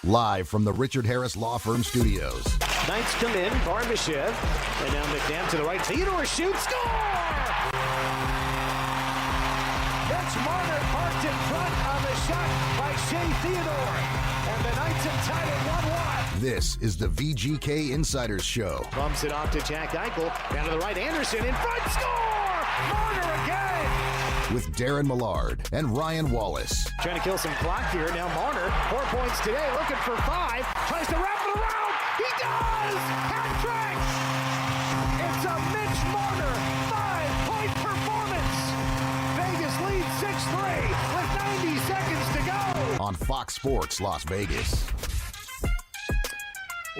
live from the Richard Harris Law Firm Studios. Knights come in, Barbashev, and now McNabb to the right. Theodore shoots, score! That's Marner parked in front of a shot by Shea Theodore, and the Knights have tied it 1-1. This is the VGK Insiders Show. Bumps it off to Jack Eichel, down to the right, Anderson in front, score! Marner again! With Daren Millard and Ryan Wallace. Trying to kill some clock here. Now Marner, 4 points today, looking for 5. Tries to wrap it around. He does! Hat trick! It's a Mitch Marner 5-point performance. Vegas leads 6-3 with 90 seconds to go. On Fox Sports Las Vegas.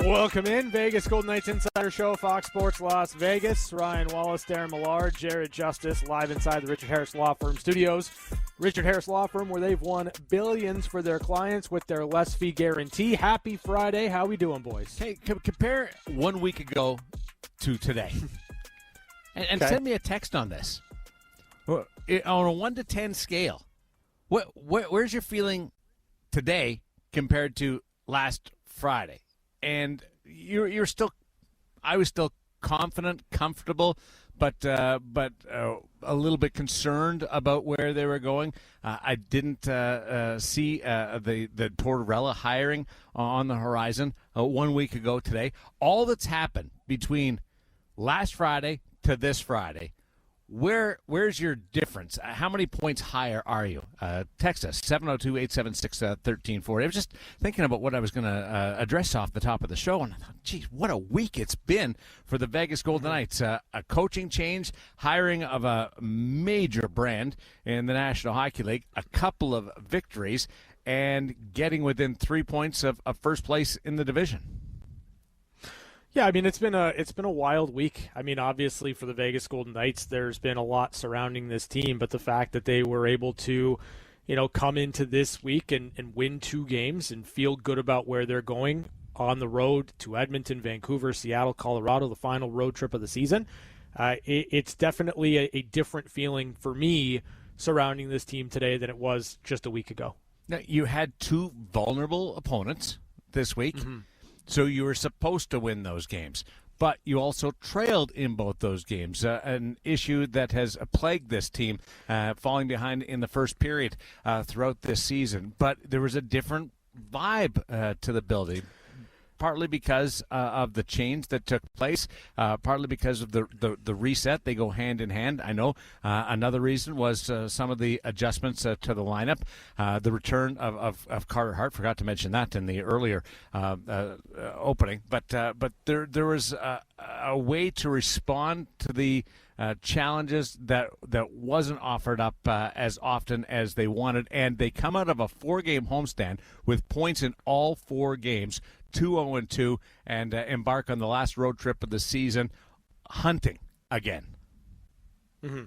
Welcome in, Vegas Golden Knights Insider Show, Fox Sports Las Vegas. Ryan Wallace, Daren Millard, Jared Justice, live inside the Richard Harris Law Firm Studios. Richard Harris Law Firm, where they've won billions for their clients with their less fee guarantee. Happy Friday. How we doing, boys? Hey, compare 1 week ago to today. and Okay. Send me a text on this. On a 1 to 10 scale, where's your feeling today compared to last Friday? And you're still, I was still confident, comfortable, but a little bit concerned about where they were going. I didn't see the Tortorella hiring on the horizon 1 week ago today. All that's happened between last Friday to this Friday, where's your difference? How many points higher are you? Text us, 702-876-1340. I was just thinking about what I was going to address off the top of the show, and I thought, geez, what a week it's been for the Vegas Golden Knights. A coaching change, hiring of a major brand in the National Hockey League, a couple of victories, and getting within 3 points of first place in the division. Yeah, I mean, it's been a wild week. I mean, obviously for the Vegas Golden Knights, there's been a lot surrounding this team, but the fact that they were able to, come into this week and win 2 games and feel good about where they're going on the road to Edmonton, Vancouver, Seattle, Colorado, the final road trip of the season, it's definitely a different feeling for me surrounding this team today than it was just a week ago. Now, you had 2 vulnerable opponents this week. Mm-hmm. So you were supposed to win those games, but you also trailed in both those games, an issue that has plagued this team, falling behind in the first period throughout this season. But there was a different vibe to the building, partly because of the change that took place, partly because of the reset. They go hand in hand. I know another reason was some of the adjustments to the lineup, the return of Carter Hart. Forgot to mention that in the earlier opening. But there was a way to respond to the challenges that wasn't offered up as often as they wanted, and they come out of a 4-game homestand with points in all 4 games, 2-0-2, and embark on the last road trip of the season, hunting again. Mm-hmm.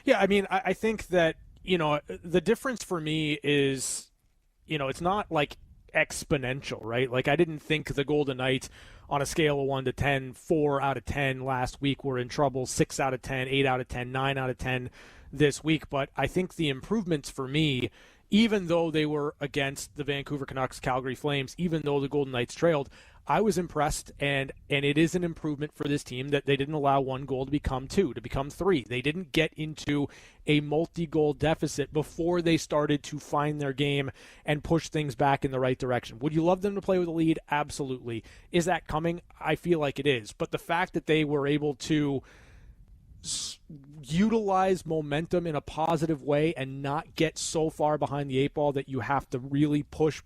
Yeah, I mean, I think that, the difference for me is, it's not like exponential, right? Like, I didn't think the Golden Knights on a scale of 1 to 10, 4 out of 10 last week were in trouble, 6 out of 10, 8 out of 10, 9 out of 10 this week. But I think the improvements for me, even though they were against the Vancouver Canucks, Calgary Flames, even though the Golden Knights trailed, I was impressed, and it is an improvement for this team that they didn't allow 1 goal to become 2, to become 3. They didn't get into a multi-goal deficit before they started to find their game and push things back in the right direction. Would you love them to play with a lead? Absolutely. Is that coming? I feel like it is. But the fact that they were able to utilize momentum in a positive way and not get so far behind the 8 ball that you have to really push,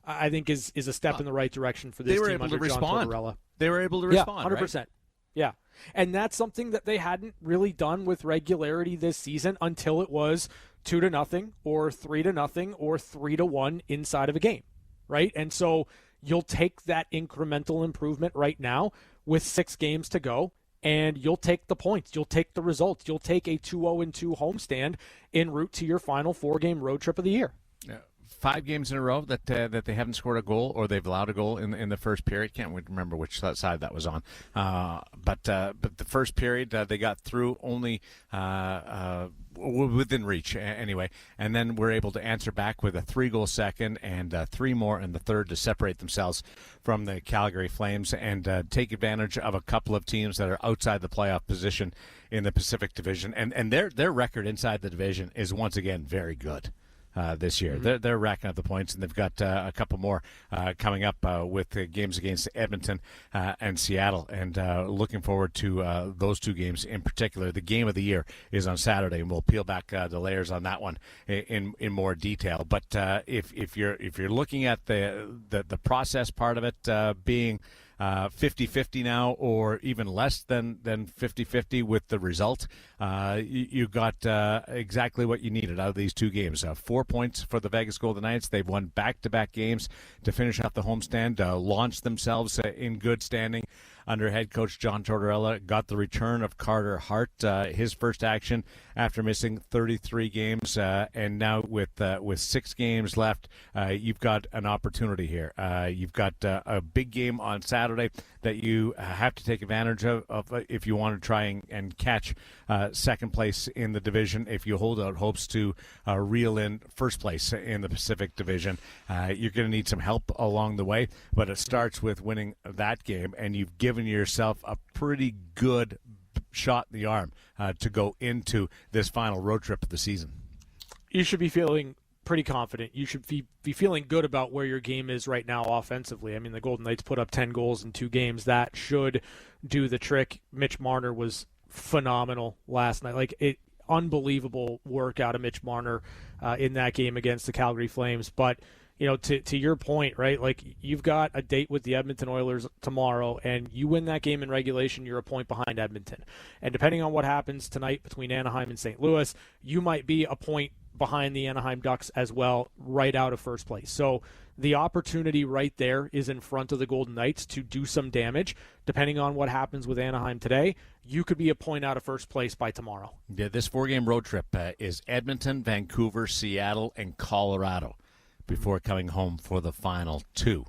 I think is a step in the right direction for this team under John Tortorella. They were able to respond. 100%. Right? Yeah. And that's something that they hadn't really done with regularity this season until it was 2-0 or 3-0 or 3-1 inside of a game, right? And so you'll take that incremental improvement right now with 6 games to go, and you'll take the points. You'll take the results. You'll take a 2-0-2 homestand en route to your final 4-game road trip of the year. Yeah. 5 games in a row that they haven't scored a goal, or they've allowed a goal in the first period. Can't remember which side that was on. But the first period they got through only within reach anyway. And then we're able to answer back with a 3-goal second and 3 more in the third to separate themselves from the Calgary Flames and take advantage of a couple of teams that are outside the playoff position in the Pacific Division. And their record inside the division is once again very good. This year. They're racking up the points, and they've got a couple more coming up with games against Edmonton and Seattle, and looking forward to those 2 games in particular. The game of the year is on Saturday, and we'll peel back the layers on that one in more detail. But if you're looking at the process part of it being 50-50 now, or even less than 50-50 with the result, you got exactly what you needed out of these 2 games. 4 points for the Vegas Golden Knights. They've won back-to-back games to finish up the homestand, launched themselves in good standing under head coach John Tortorella. Got the return of Carter Hart, his first action after missing 33 games, and now with 6 games left, you've got an opportunity here. You've got a big game on Saturday that you have to take advantage of if you want to try and catch second place in the division. If you hold out hopes to reel in first place in the Pacific Division, you're going to need some help along the way, but it starts with winning that game, and you've given yourself a pretty good shot in the arm to go into this final road trip of the season. You should be feeling pretty confident. You should be feeling good about where your game is right now offensively. I mean, the Golden Knights put up 10 goals in 2 games. That should do the trick. Mitch Marner was phenomenal last night. Unbelievable work out of Mitch Marner in that game against the Calgary Flames. But to your point, right? You've got a date with the Edmonton Oilers tomorrow, and you win that game in regulation, you're a point behind Edmonton. And depending on what happens tonight between Anaheim and St. Louis, you might be a point behind the Anaheim Ducks as well, right out of first place. So the opportunity right there is in front of the Golden Knights to do some damage. Depending on what happens with Anaheim today, you could be a point out of first place by tomorrow. Yeah, this 4-game road trip is Edmonton, Vancouver, Seattle, and Colorado before coming home for the final 2.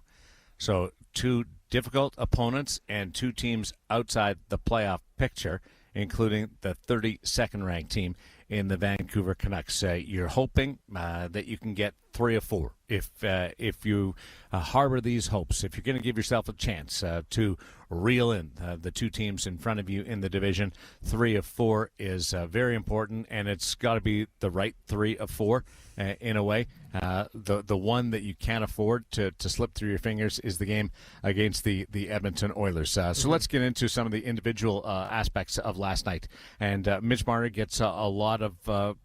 So 2 difficult opponents and 2 teams outside the playoff picture, including the 32nd ranked team in the Vancouver Canucks. You're hoping that you can get 3 or 4. If you harbor these hopes, if you're going to give yourself a chance to reel in the 2 teams in front of you in the division, 3 of 4 is very important, and it's got to be the right 3 of 4 in a way. The one that you can't afford to slip through your fingers is the game against the Edmonton Oilers. So let's get into some of the individual aspects of last night. And Mitch Marner gets a lot of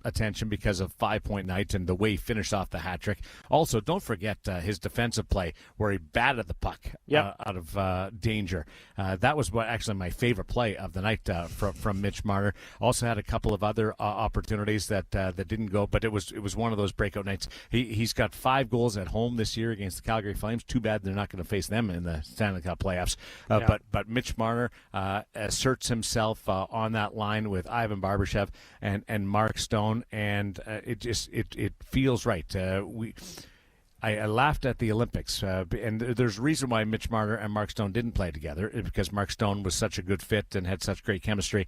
attention because of 5-point night and the way he finished off the hat trick. Also, don't forget his defensive play where he batted the puck out of danger. That was actually my favorite play of the night from Mitch Marner. Also had a couple of other opportunities that didn't go, but it was one of those breakout nights. He's got 5 goals at home this year against the Calgary Flames. Too bad they're not going to face them in the Stanley Cup playoffs. But Mitch Marner asserts himself on that line with Ivan Barbashev and Mark Stone. And it feels right. I laughed at the Olympics, and there's a reason why Mitch Marner and Mark Stone didn't play together, because Mark Stone was such a good fit and has such great chemistry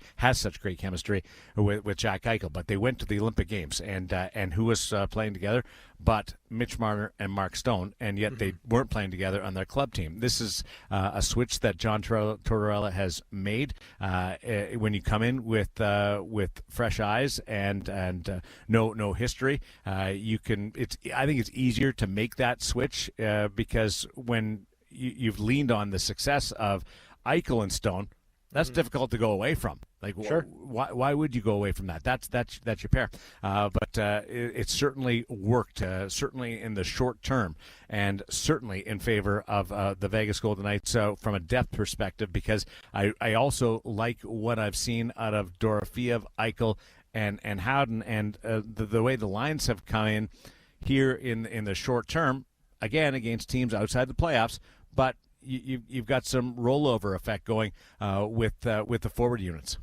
with Jack Eichel. But they went to the Olympic Games, and who was playing together but Mitch Marner and Mark Stone, and yet they weren't playing together on their club team. This is a switch that John Tortorella has made. When you come in with fresh eyes and no history, you can. I think it's easier to make that switch because when you've leaned on the success of Eichel and Stone, that's difficult to go away from. Sure. Why would you go away from that? That's your pair. But it certainly worked, certainly in the short term, and certainly in favor of the Vegas Golden Knights from a depth perspective, because I also like what I've seen out of Dorofeev, Eichel, and Howden, and the way the lines have come in here in the short term, again, against teams outside the playoffs, but you've got some rollover effect going with the forward units.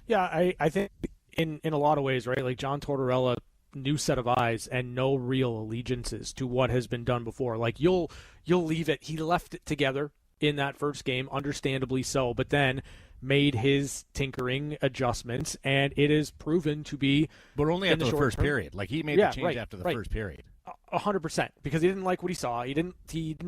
Yeah, I think in a lot of ways, right? Like John Tortorella, new set of eyes and no real allegiances to what has been done before. Like you'll leave it. He left it together in that first game, understandably so. But then made his tinkering adjustments, and it is proven to be. But only after the first term. period. Like, he made the change after the first period. 100%, because he didn't like what he saw. He didn't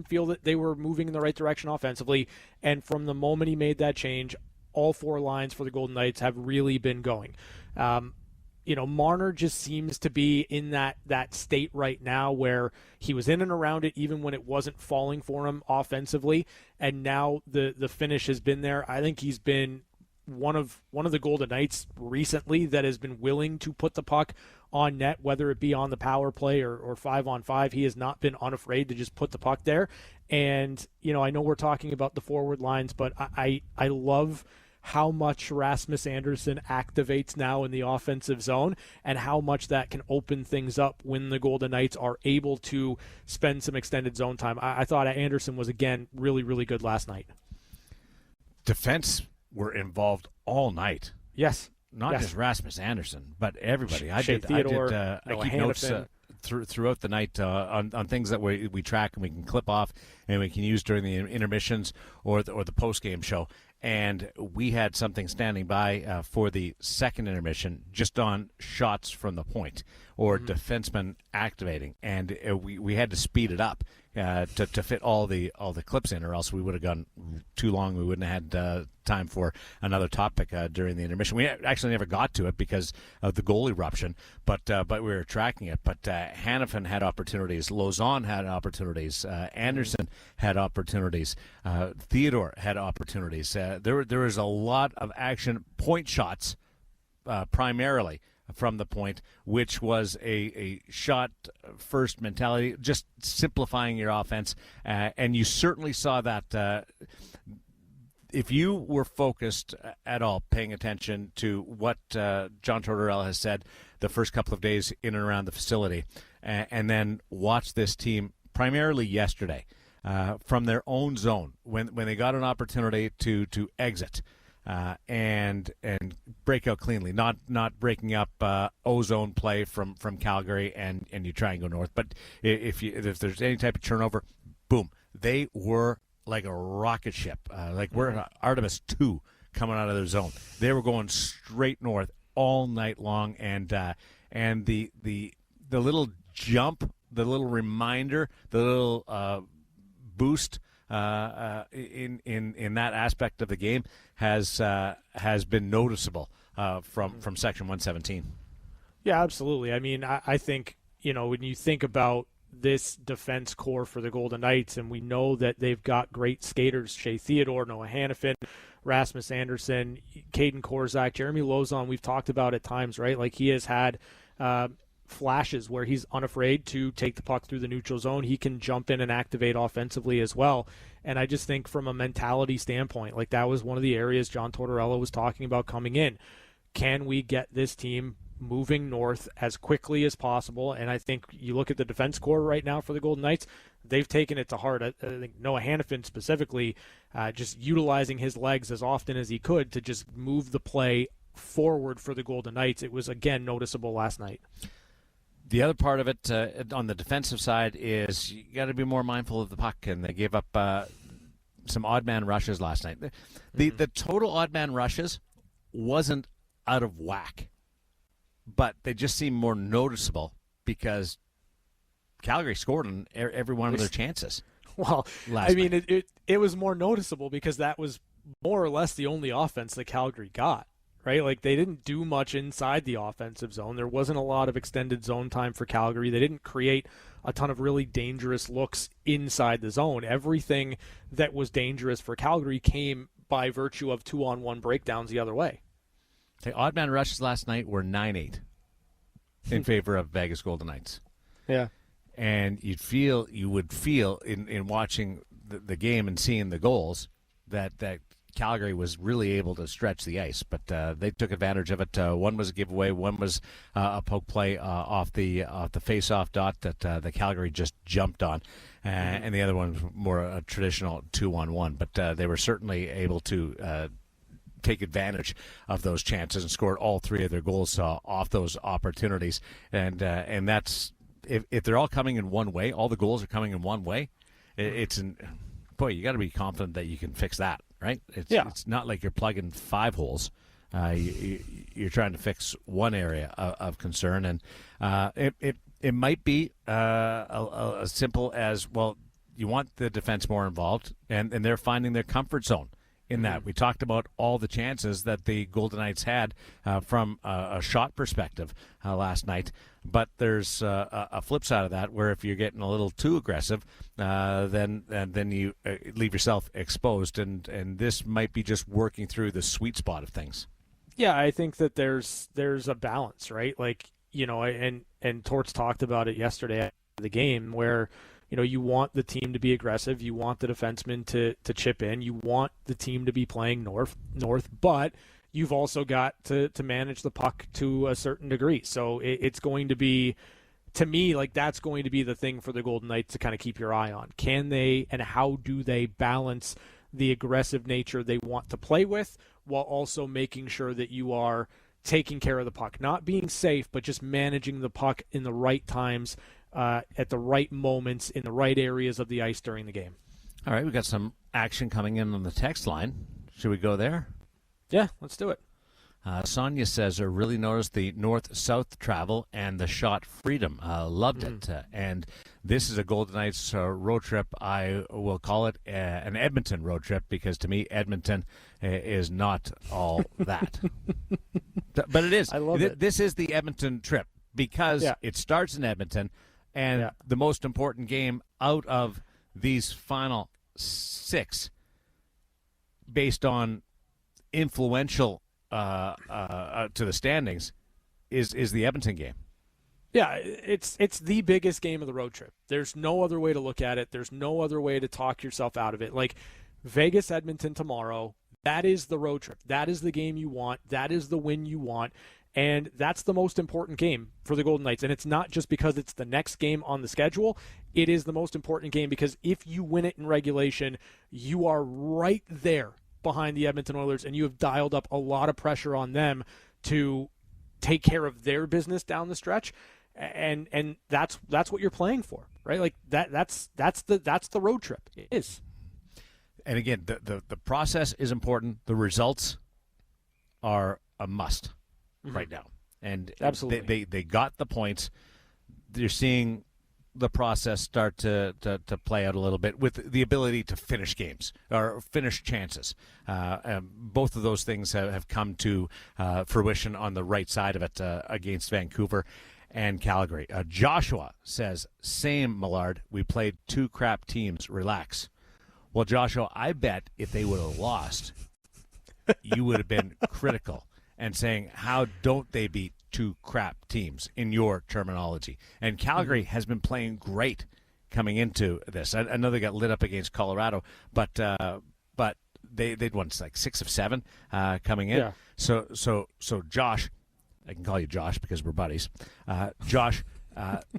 feel that they were moving in the right direction offensively, and from the moment he made that change, all four lines for the Golden Knights have really been going. Marner just seems to be in that state right now where he was in and around it even when it wasn't falling for him offensively, and now the finish has been there. I think he's been one of the Golden Knights recently that has been willing to put the puck on net, whether it be on the power play or 5-on-5. He has not been unafraid to just put the puck there. And, I know we're talking about the forward lines, but I love how much Rasmus Andersson activates now in the offensive zone and how much that can open things up when the Golden Knights are able to spend some extended zone time. I thought Andersson was, again, really, really good last night. Defense were involved all night. Yes. Not just Rasmus Andersson, but everybody. I keep notes throughout the night on things that we track and we can clip off and we can use during the intermissions or the post-game show. And we had something standing by for the second intermission just on shots from the point or defensemen activating. And we had to speed it up to fit all the clips in, or else we would have gone too long. We wouldn't have had time for another topic during the intermission. We actually never got to it because of the goal eruption, but we were tracking it. But Hanifin had opportunities. Lauzon had opportunities. Anderson had opportunities. Theodore had opportunities. There was a lot of action, point shots primarily from the point, which was a shot-first mentality, just simplifying your offense. And you certainly saw that if you were focused at all, paying attention to what John Tortorella has said the first couple of days in and around the facility, and then watch this team primarily yesterday from their own zone when they got an opportunity to exit and break out cleanly, not breaking up ozone play from Calgary and you try and go north. But if there's any type of turnover, boom, they were like a rocket ship, like we're an Artemis 2 coming out of their zone. They were going straight north all night long, and the little jump, the little reminder, the little boost in that aspect of the game has been noticeable from Section 117. Yeah, absolutely. I mean, I think, when you think about this defense core for the Golden Knights, and we know that they've got great skaters, Shea Theodore, Noah Hanifin, Rasmus Andersson, Caden Korzak, Jeremy Lauzon, we've talked about at times, right? Like, he has had flashes where he's unafraid to take the puck through the neutral zone. He can jump in and activate offensively as well. And I just think from a mentality standpoint, like, that was one of the areas John Tortorella was talking about coming in. Can we get this team moving north as quickly as possible? And I think you look at the defense core right now for the Golden Knights, they've taken it to heart. I think Noah Hanifin specifically just utilizing his legs as often as he could to just move the play forward for the Golden Knights. It was, again, noticeable last night. The other part of it on the defensive side is you got to be more mindful of the puck, and they gave up some odd man rushes last night. The total odd man rushes wasn't out of whack, but they just seem more noticeable because Calgary scored on every one of their chances. Well, I mean, it was more noticeable because that was more or less the only offense that Calgary got, right? Like, they didn't do much inside the offensive zone. There wasn't a lot of extended zone time for Calgary. They didn't create a ton of really dangerous looks inside the zone. Everything that was dangerous for Calgary came by virtue of 2-on-1 breakdowns the other way. The odd man rushes last night were 9-8 in favor of Vegas Golden Knights. Yeah. And you would feel in watching the game and seeing the goals that Calgary was really able to stretch the ice, but they took advantage of it. One was a giveaway, one was a poke play off the face-off dot that the Calgary just jumped on, and the other one was more a traditional 2-on-1. But they were certainly able to take advantage of those chances and scored all three of their goals off those opportunities. And that's if they're all coming in one way, all the goals are coming in one way. You got to be confident that you can fix that. right? It's not like you're plugging 5 holes. You're trying to fix one area of concern, and it might be as simple as, well, you want the defense more involved, and they're finding their comfort zone in that. We talked about all the chances that the Golden Knights had from a shot perspective last night, but there's a flip side of that where if you're getting a little too aggressive, then you leave yourself exposed, and this might be just working through the sweet spot of things. Yeah, I think that there's a balance, right? Like, and Torts talked about it yesterday at the game where, you want the team to be aggressive. You want the defensemen to chip in. You want the team to be playing north, but you've also got to manage the puck to a certain degree. So it's going to be, to me, like that's going to be the thing for the Golden Knights to kind of keep your eye on. Can they and how do they balance the aggressive nature they want to play with while also making sure that you are taking care of the puck, not being safe, but just managing the puck in the right times, at the right moments, in the right areas of the ice during the game. All right, we got some action coming in on the text line. Should we go there? Yeah, let's do it. Sonia says, I really noticed the north-south travel and the shot freedom. Loved it. And this is a Golden Knights road trip. I will call it an Edmonton road trip because to me, Edmonton is not all that. But it is. I love it. This is the Edmonton trip because it starts in Edmonton. And the most important game out of these final 6, based on influential to the standings, is the Edmonton game. Yeah, it's the biggest game of the road trip. There's no other way to look at it. There's no other way to talk yourself out of it. Like Vegas, Edmonton tomorrow, that is the road trip. That is the game you want. That is the win you want. And that's the most important game for the Golden Knights. And it's not just because it's the next game on the schedule. It is the most important game because if you win it in regulation, you are right there behind the Edmonton Oilers, and you have dialed up a lot of pressure on them to take care of their business down the stretch. And that's what you're playing for, right? Like that's the road trip. It is. And again, the process is important. The results are a must right now. And absolutely, they got the points. You're seeing the process start to play out a little bit with the ability to finish games or finish chances. Both of those things have come to fruition on the right side of it against Vancouver and Calgary. Joshua says, same, Millard. We played 2 crap teams. Relax. Well, Joshua, I bet if they would have lost, you would have been critical and saying, how don't they beat 2 crap teams in your terminology? And Calgary has been playing great coming into this. I know they got lit up against Colorado, but they'd won like 6 of 7 coming in. Yeah. So Josh, I can call you Josh because we're buddies. Josh,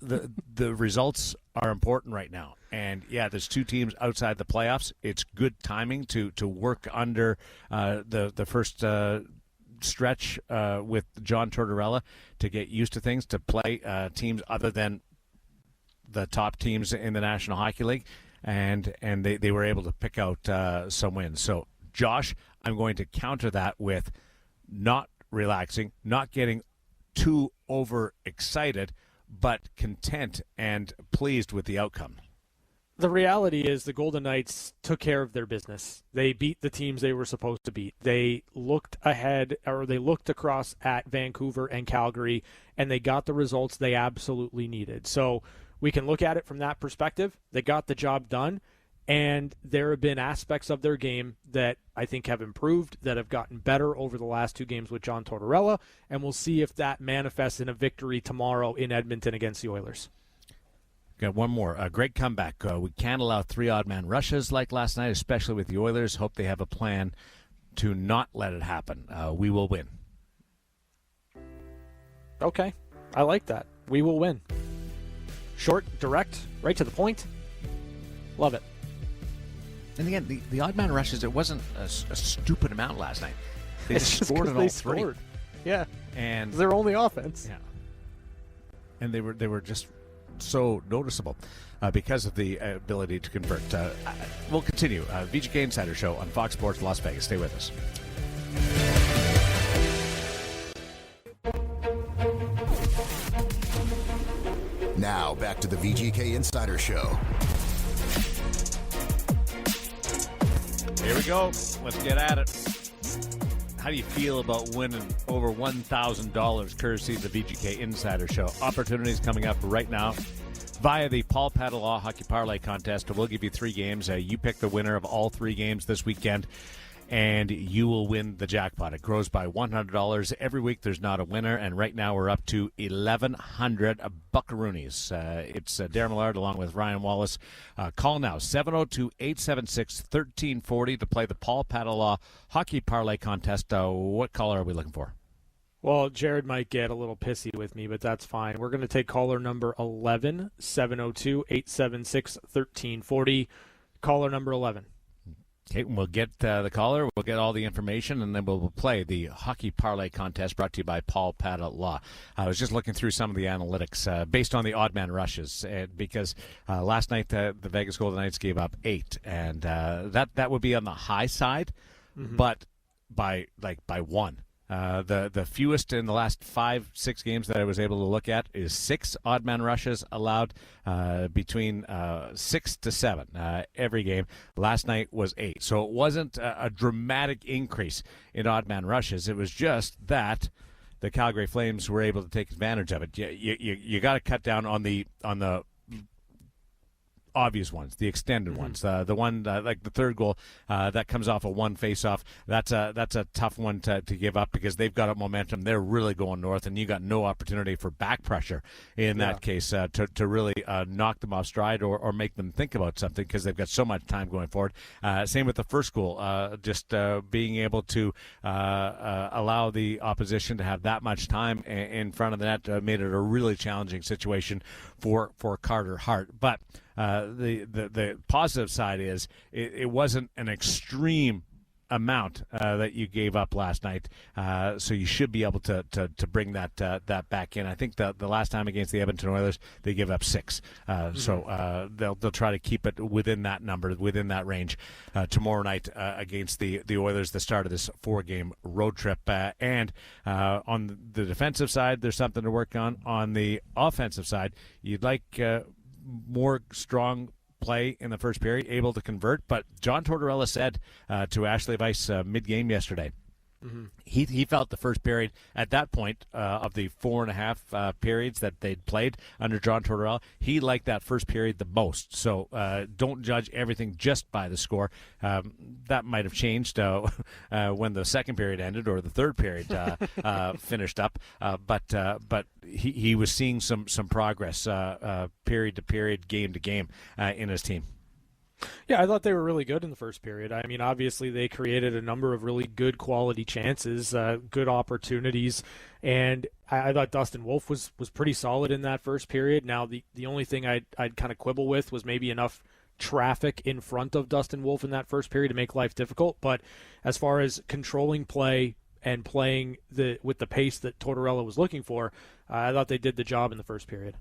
the results are important right now. And yeah, there's 2 teams outside the playoffs. It's good timing to work under the first stretch with John Tortorella to get used to things, to play teams other than the top teams in the National Hockey League, and they were able to pick out some wins. So, Josh, I'm going to counter that with not relaxing, not getting too overexcited, but content and pleased with the outcome. The reality is the Golden Knights took care of their business. They beat the teams they were supposed to beat. They looked ahead, or they looked across at Vancouver and Calgary, and they got the results they absolutely needed. So we can look at it from that perspective. They got the job done, and there have been aspects of their game that I think have improved, that have gotten better over the last 2 games with John Tortorella, and we'll see if that manifests in a victory tomorrow in Edmonton against the Oilers. Got one more. A great comeback. We can't allow 3 odd-man rushes like last night, especially with the Oilers. Hope they have a plan to not let it happen. We will win. Okay. I like that. We will win. Short, direct, right to the point. Love it. And again, the odd-man rushes, it wasn't a stupid amount last night. They just scored on all 3. Yeah. And their only offense. Yeah. And they were just so noticeable because of the ability to convert. We'll continue. VGK Insider Show on Fox Sports Las Vegas. Stay with us. Now, back to the VGK Insider Show. Here we go. Let's get at it. How do you feel about winning over $1,000 courtesy of the VGK Insider Show? Opportunities coming up right now via the Paul Padelaw Hockey Parlay Contest. We'll give you 3 games. You pick the winner of all 3 games this weekend, and you will win the jackpot. It grows by $100 every week. There's not a winner, and right now we're up to 1,100 buckaroonies. It's Daren Millard along with Ryan Wallace. Call now, 702-876-1340 to play the Paul Padelaw Hockey Parlay Contest. What caller are we looking for? Well, Jared might get a little pissy with me, but that's fine. We're going to take caller number 11, 702-876-1340. Caller number 11. Okay, we'll get the caller, we'll get all the information, and then we'll play the Hockey Parlay Contest brought to you by Paul Padelaw. I was just looking through some of the analytics based on the odd man rushes, because last night the Vegas Golden Knights gave up 8, and that would be on the high side, but by 1. The fewest in the last 5-6 games that I was able to look at is 6 odd man rushes allowed, between 6 to 7 every game. Last night was 8. So it wasn't a dramatic increase in odd man rushes. It was just that the Calgary Flames were able to take advantage of it. You got to cut down on the obvious ones, the extended ones. The one like the third goal that comes off a 1 face-off. That's a tough one to give up because they've got a momentum. They're really going north, and you got no opportunity for back pressure in that case to really knock them off stride or make them think about something because they've got so much time going forward. Same with the first goal. Just being able to allow the opposition to have that much time in front of the net made it a really challenging situation for Carter Hart. But the positive side is it wasn't an extreme amount that you gave up last night, so you should be able to bring that back in. I think the last time against the Edmonton Oilers they gave up 6, so they'll try to keep it within that number, within that range tomorrow night against the Oilers, the start of this 4-game road trip. And on the defensive side, there's something to work on. On the offensive side, you'd like more strong play in the first period, able to convert. But John Tortorella said to Ashley Weiss mid-game yesterday, he felt the first period at that point of the 4.5 periods that they'd played under John Tortorella, he liked that first period the most. So don't judge everything just by the score. That might have changed when the second period ended or the third period finished up. But he was seeing some progress period to period, game to game in his team. Yeah, I thought they were really good in the first period. I mean, obviously they created a number of really good quality chances, good opportunities, and I thought Dustin Wolf was pretty solid in that first period. Now, the only thing I'd kind of quibble with was maybe enough traffic in front of Dustin Wolf in that first period to make life difficult. But as far as controlling play and playing with the pace that Tortorella was looking for, I thought they did the job in the first period.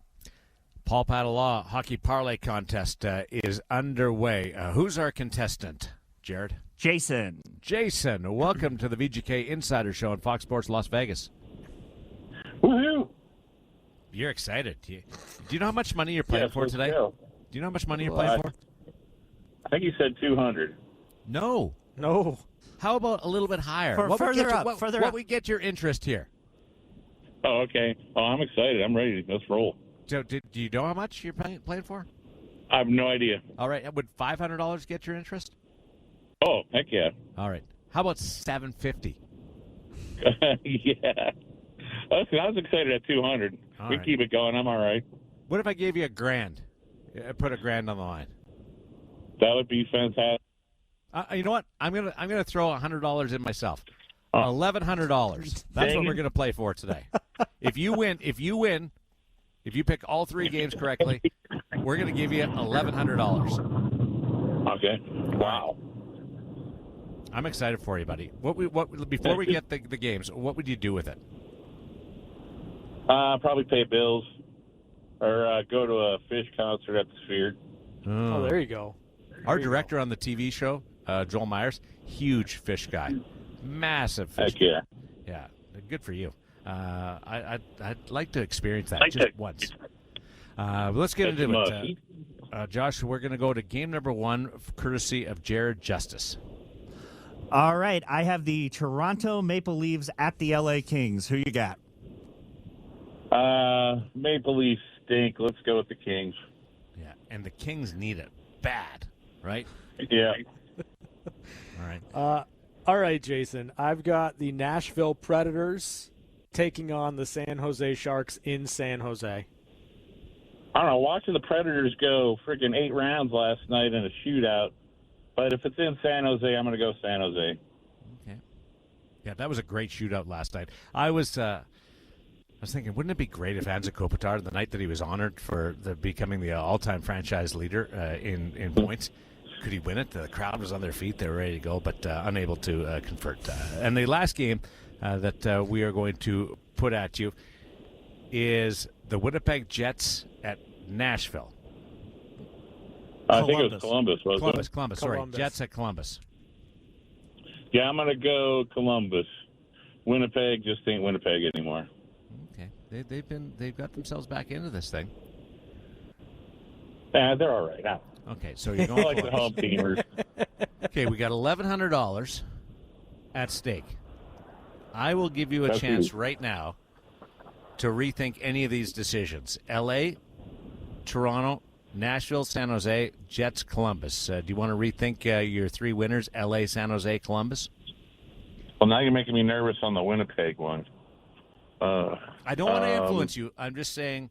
Paul Padelaw Hockey Parlay Contest is underway. Who's our contestant, Jared? Jason, welcome to the VGK Insider Show on Fox Sports Las Vegas. Woohoo! You're excited. Do you know how much money you're playing for today? Go. Do you know how much money you're playing for? I think you said 200. No. How about a little bit higher? What would get your interest here? Oh, okay. Oh, I'm excited. I'm ready. Let's roll. So, do you know how much you're playing for? I have no idea. All right. Would $500 get your interest? Oh, heck yeah. All right. How about $750? Yeah. Listen, I was excited at 200. We keep it going. I'm all right. What if I gave you $1,000? Put $1,000 on the line. That would be fantastic. You know what? I'm gonna throw $100 in myself. $1,100. That's what we're gonna play for today. If you win, if you pick all 3 games correctly, we're gonna give you $1,100. Okay. Wow. I'm excited for you, buddy. Before we get the games, what would you do with it? Probably pay bills. or go to a Fish concert at the Sphere. Oh, there you go. Our director on the TV show, Joel Myers, huge Fish guy. Massive Fish Heck yeah. Yeah, good for you. I'd like to experience that just once. Let's get into it. Josh, we're going to go to game number 1, courtesy of Jared Justice. All right, I have the Toronto Maple Leafs at the LA Kings. Who you got? Maple Leafs stink. Let's go with the Kings. Yeah, and the Kings need it bad, right? Yeah. All right. All right, Jason. I've got the Nashville Predators taking on the San Jose Sharks in San Jose. I don't know. Watching the Predators go freaking 8 rounds last night in a shootout. But if it's in San Jose, I'm going to go San Jose. Okay. Yeah, that was a great shootout last night. I was thinking, wouldn't it be great if Anze Kopitar, the night that he was honored for becoming the all-time franchise leader in points, could he win it? The crowd was on their feet. They were ready to go, but unable to convert. And the last game that we are going to put at you is the Winnipeg Jets at Nashville. I think it was Columbus, wasn't it? Columbus. Sorry, Jets at Columbus. Yeah, I'm going to go Columbus. Winnipeg just ain't Winnipeg anymore. Okay, they've got themselves back into this thing. They're all right. Okay, so you're going I like the home teamers. Okay, we got $1,100 at stake. I will give you a chance right now to rethink any of these decisions. L.A., Toronto, Nashville, San Jose, Jets, Columbus. Do you want to rethink your 3 winners, L.A., San Jose, Columbus? Well, now you're making me nervous on the Winnipeg one. I don't want to influence you. I'm just saying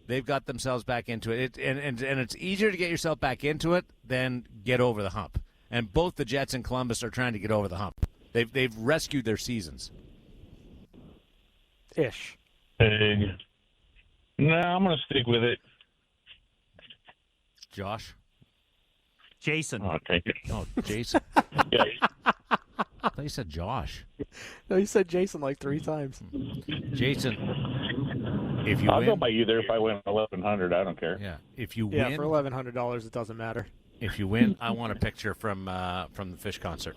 they've got themselves back into it. And it's easier to get yourself back into it than get over the hump. And both the Jets and Columbus are trying to get over the hump. They've rescued their seasons. Ish. No, I'm going to stick with it. Josh? Jason. Oh, thank you. Oh, Jason. Yeah. I thought you said Josh. No, you said Jason like 3 times. Jason, if you I'll win, go by either if I win 1,100. I don't care. yeah, if you Yeah, win, for $1,100, it doesn't matter. if you win, I want a picture from the Fish concert.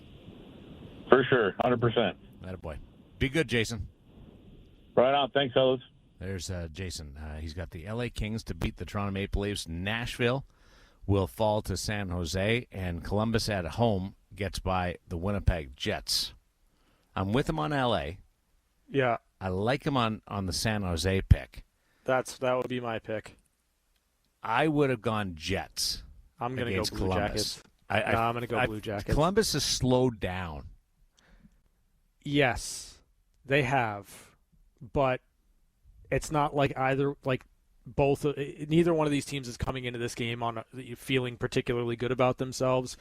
For sure, 100%. Attaboy. Be good, Jason. Right on. Thanks, fellas. There's Jason. He's got the LA Kings to beat the Toronto Maple Leafs. Nashville will fall to San Jose, and Columbus at home gets by the Winnipeg Jets. I'm with him on LA. Yeah, I like him on the San Jose pick. that would be my pick. I would have gone Jets. I'm going to go Blue Columbus. Jackets. I'm going to go Blue Jackets. Columbus has slowed down. Yes, they have, but it's not like neither one of these teams is coming into this game feeling particularly good about themselves.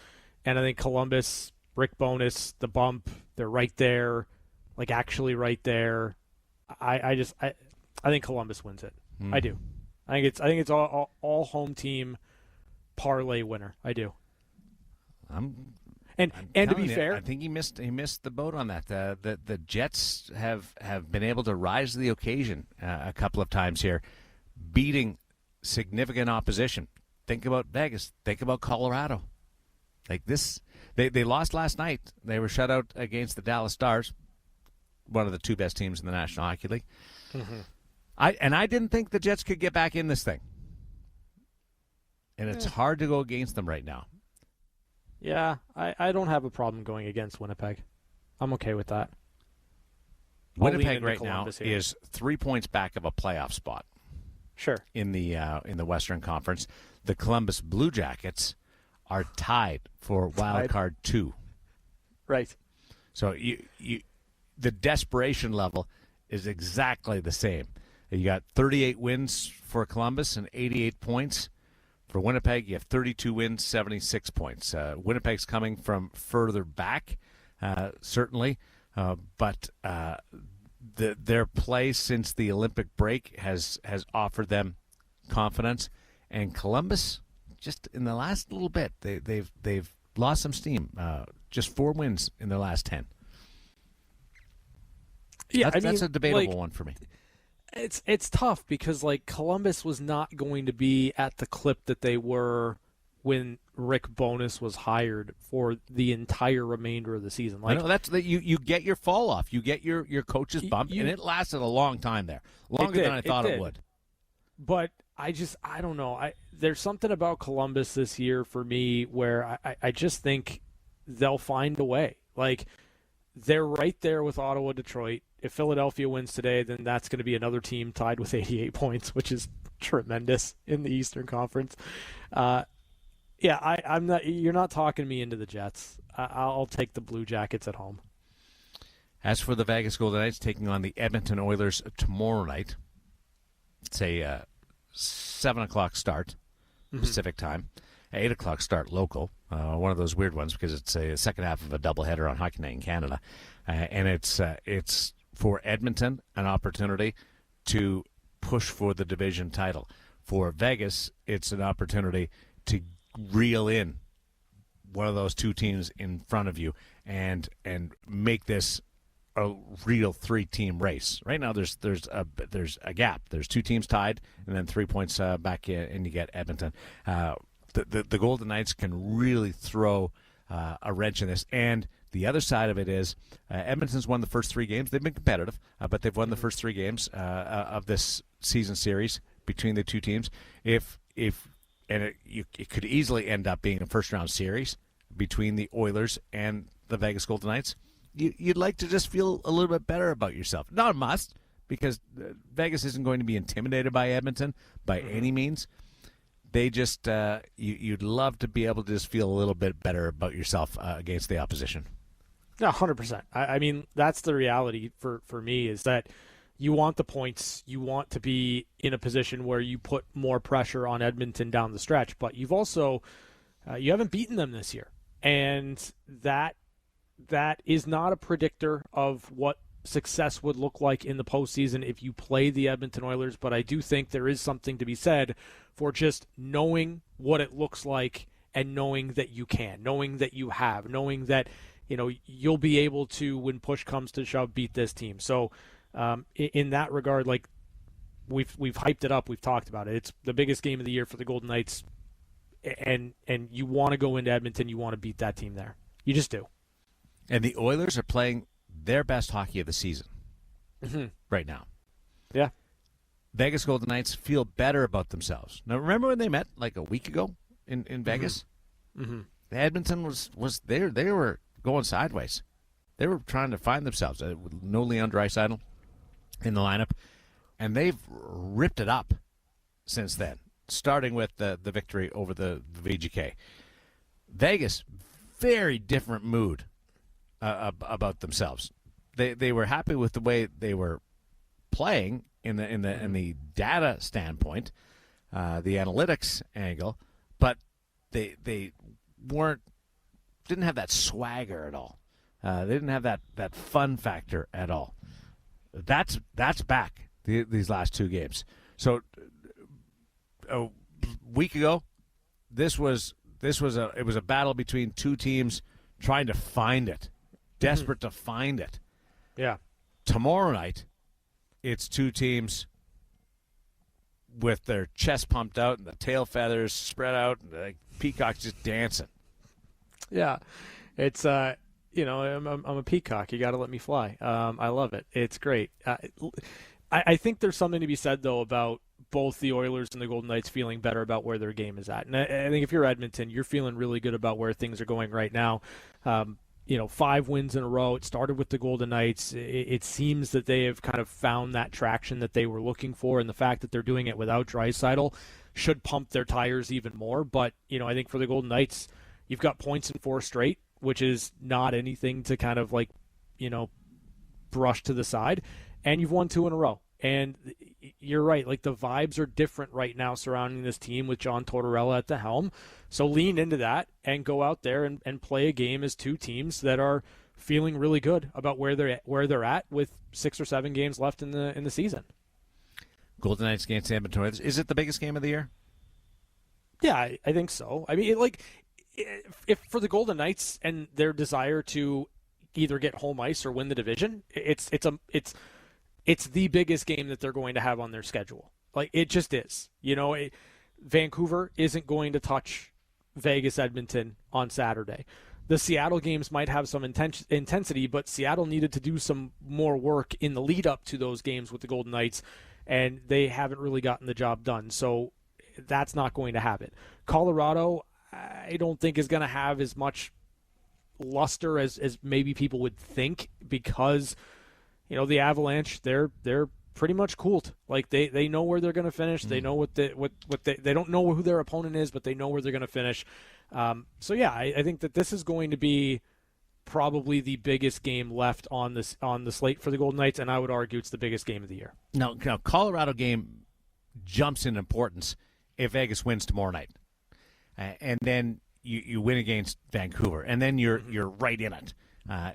And I think Columbus, Rick Bowness, the bump, they're right there, like actually right there. I think Columbus wins it. I do. I think it's all home team parlay winner. I do. And to be fair, I think he missed the boat on that. The Jets have been able to rise to the occasion a couple of times here, beating significant opposition. Think about Vegas. Think about Colorado. Like this, they lost last night. They were shut out against the Dallas Stars, one of the 2 best teams in the National Hockey League. Mm-hmm. I didn't think the Jets could get back in this thing, and it's hard to go against them right now. Yeah, I don't have a problem going against Winnipeg. I'm okay with that. Winnipeg right now is 3 points back of a playoff spot. Sure. In the Western Conference, the Columbus Blue Jackets are tied for wild card 2. Right. So the desperation level is exactly the same. You got 38 wins for Columbus and 88 points. For Winnipeg, you have 32 wins, 76 points. Winnipeg's coming from further back, certainly, but their play since the Olympic break has offered them confidence. And Columbus, just in the last little bit, they've lost some steam. Just 4 wins in their last 10. Yeah, that's a debatable one for me. It's tough because like Columbus was not going to be at the clip that they were when Rick Bowness was hired for the entire remainder of the season. Like, I know that's that you get your fall off, you get your coach's bump, and it lasted a long time there, longer than I thought it would. But I don't know. There's something about Columbus this year for me where I just think they'll find a way. Like, they're right there with Ottawa, Detroit. If Philadelphia wins today, then that's going to be another team tied with 88 points, which is tremendous in the Eastern Conference. Yeah, I'm not. You're not talking me into the Jets. I'll take the Blue Jackets at home. As for the Vegas Golden Knights taking on the Edmonton Oilers tomorrow night, it's a 7 o'clock start Pacific time, 8 o'clock start local. One of those weird ones because it's a second half of a doubleheader on Hockey Night in Canada, and it's for Edmonton an opportunity to push for the division title. For Vegas, it's an opportunity to reel in one of those two teams in front of you and make this a real 3-team race. Right now there's a gap. There's two teams tied and then 3 points back in, and you get Edmonton. The Golden Knights can really throw a wrench in this. And the other side of it is Edmonton's won the first 3 games. They've been competitive, but they've won the first 3 games of this season series between the two teams. It could easily end up being a first-round series between the Oilers and the Vegas Golden Knights. You'd like to just feel a little bit better about yourself. Not a must, because Vegas isn't going to be intimidated by Edmonton by any means. They just you'd love to be able to just feel a little bit better about yourself against the opposition. No, 100%. I mean, that's the reality for me, is that you want the points. You want to be in a position where you put more pressure on Edmonton down the stretch, but you've also you haven't beaten them this year, and that is not a predictor of what success would look like in the postseason if you play the Edmonton Oilers. But I do think there is something to be said for just knowing what it looks like and knowing that you can, knowing that you have, knowing that you'll be able to, when push comes to shove, beat this team. So in that regard, like, we've hyped it up, we've talked about it. It's the biggest game of the year for the Golden Knights, and you want to go into Edmonton, you want to beat that team there. You just do. And the Oilers are playing their best hockey of the season right now. Yeah. Vegas Golden Knights feel better about themselves. Now, remember when they met like a week ago in Vegas? Mm-hmm. Edmonton was there. They were going sideways. They were trying to find themselves with no Leon Draisaitl in the lineup, and they've ripped it up since then, starting with the victory over the VGK. Vegas, very different mood about themselves. They were happy with the way they were playing in the data standpoint, the analytics angle, but they didn't have that swagger at all. They didn't have that fun factor at all. That's back these last 2 games. So a week ago, it was a battle between two teams trying to find it, desperate to find it. Yeah. Tomorrow night, it's two teams with their chest pumped out and the tail feathers spread out, and the peacock's just dancing. Yeah, it's I'm a peacock. You got to let me fly. I love it. It's great. I think there's something to be said though about both the Oilers and the Golden Knights feeling better about where their game is at. And I think if you're Edmonton, you're feeling really good about where things are going right now. 5 wins in a row. It started with the Golden Knights. It seems that they have kind of found that traction that they were looking for, and the fact that they're doing it without Draisaitl should pump their tires even more. But, I think for the Golden Knights, you've got points in 4 straight, which is not anything to kind of brush to the side. And you've won 2 in a row. And you're right, like the vibes are different right now surrounding this team with John Tortorella at the helm. So lean into that and go out there and play a game as two teams that are feeling really good about where they're at with 6 or 7 games left in the season. Golden Knights against Edmonton Oilers. Is it the biggest game of the year? Yeah, I think so. I mean, if for the Golden Knights and their desire to either get home ice or win the division, it's it's the biggest game that they're going to have on their schedule. Like, it just is. Vancouver isn't going to touch Vegas, Edmonton on Saturday. The Seattle games might have some intensity, but Seattle needed to do some more work in the lead up to those games with the Golden Knights, and they haven't really gotten the job done. So that's not going to happen. Colorado, I don't think is going to have as much luster as maybe people would think, because the Avalanche, they're pretty much cooled. Like, they know where they're going to finish. They know what they don't know who their opponent is, but they know where they're going to finish. So yeah, I think that this is going to be probably the biggest game left on the slate for the Golden Knights, and I would argue it's the biggest game of the year. Now Colorado game jumps in importance if Vegas wins tomorrow night, and then you win against Vancouver, and then you're right in it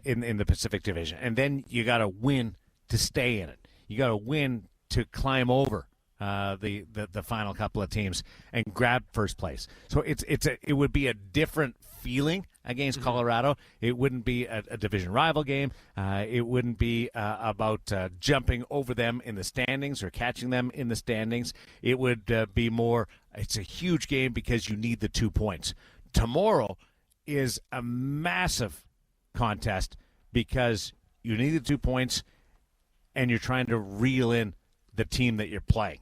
in the Pacific Division, and then you got to win to stay in it. You got to win to climb over the final couple of teams and grab first place. So it would be a different feeling against Colorado. It wouldn't be a division rival game. It wouldn't be about jumping over them in the standings or catching them in the standings. It would be more, it's a huge game because you need the 2 points. Tomorrow is a massive contest because you need the 2 points and you're trying to reel in the team that you're playing.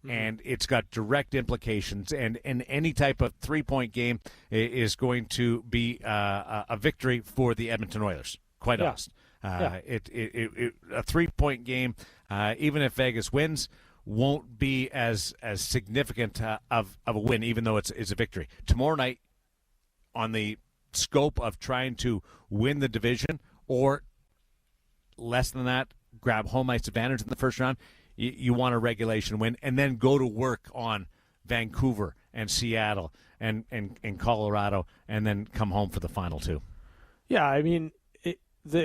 And it's got direct implications, and any type of 3-point game is going to be a victory for the Edmonton Oilers, quite honest. A 3-point game, even if Vegas wins, won't be as significant of a win, even though it's a victory. Tomorrow night, on the scope of trying to win the division, or less than that, grab home ice advantage in the first round, you want a regulation win, and then go to work on Vancouver and Seattle and Colorado, and then come home for the final two. Yeah, I mean,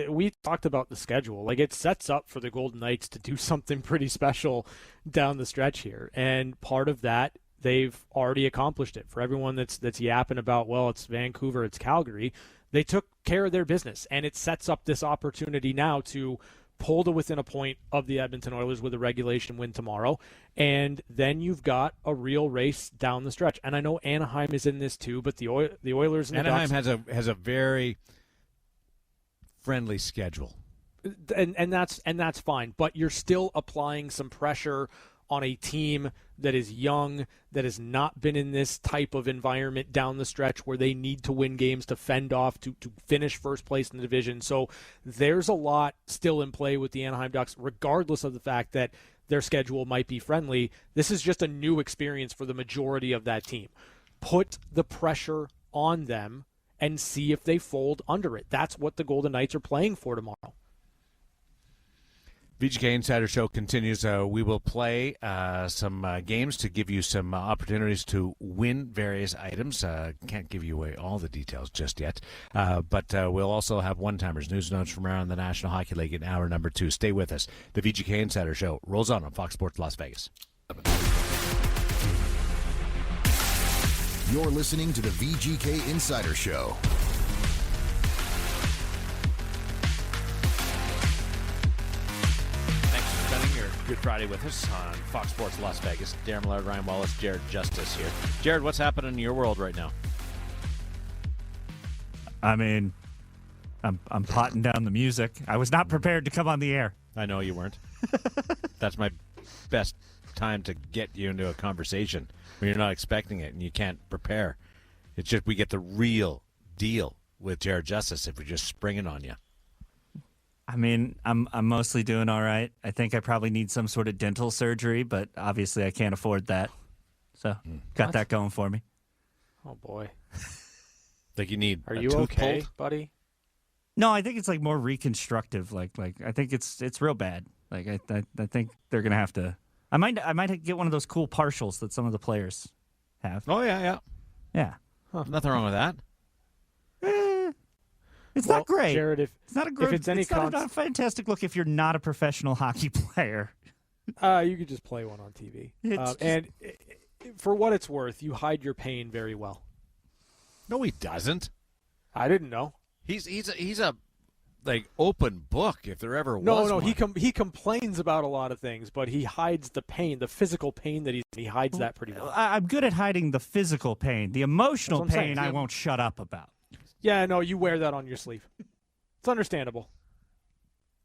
we talked about the schedule. Like, it sets up for the Golden Knights to do something pretty special down the stretch here, and part of that, they've already accomplished it. For everyone that's yapping about, well, it's Vancouver, it's Calgary, they took care of their business, and it sets up this opportunity now to pull to within a point of the Edmonton Oilers with a regulation win tomorrow, and then you've got a real race down the stretch. And I know Anaheim is in this too, but the Oilers and Anaheim the has a very friendly schedule, and that's fine. But you're still applying some pressure on a team that is young, that has not been in this type of environment down the stretch where they need to win games to fend off, to finish first place in the division. So there's a lot still in play with the Anaheim Ducks, regardless of the fact that their schedule might be friendly. This is just a new experience for the majority of that team. Put the pressure on them and see if they fold under it. That's what the Golden Knights are playing for tomorrow. VGK Insider Show continues. We will play some games to give you some opportunities to win various items. Can't give you away all the details just yet. But we'll also have one-timers, news notes from around the National Hockey League in hour number 2. Stay with us. The VGK Insider Show rolls on Fox Sports Las Vegas. You're listening to the VGK Insider Show. Good Friday with us on Fox Sports Las Vegas. Daren Millard, Ryan Wallace, Jared Justice here. Jared, what's happening in your world right now? I mean, I'm potting down the music. I was not prepared to come on the air. I know you weren't. That's my best time to get you into a conversation when you're not expecting it and you can't prepare. It's just we get the real deal with Jared Justice if we just spring it on you. I mean, I'm mostly doing all right. I think I probably need some sort of dental surgery, but obviously I can't afford that. So got that going for me. Oh boy. Like you need. Are you okay, pulled? Buddy? No, I think it's like more reconstructive. Like I think it's real bad. Like I think they're gonna have to. I might get one of those cool partials that some of the players have. Oh yeah. Huh. Nothing wrong with that. It's not great, Jared. It's not a fantastic look if you're not a professional hockey player. You could just play one on TV. And for what it's worth, you hide your pain very well. No, he doesn't. I didn't know. He's a like open book if there ever was No, one. he complains about a lot of things, but he hides the pain, the physical pain that he hides that pretty well. I'm good at hiding the physical pain. The emotional That's what I'm pain saying. I won't shut up about. Yeah, no, you wear that on your sleeve. It's understandable.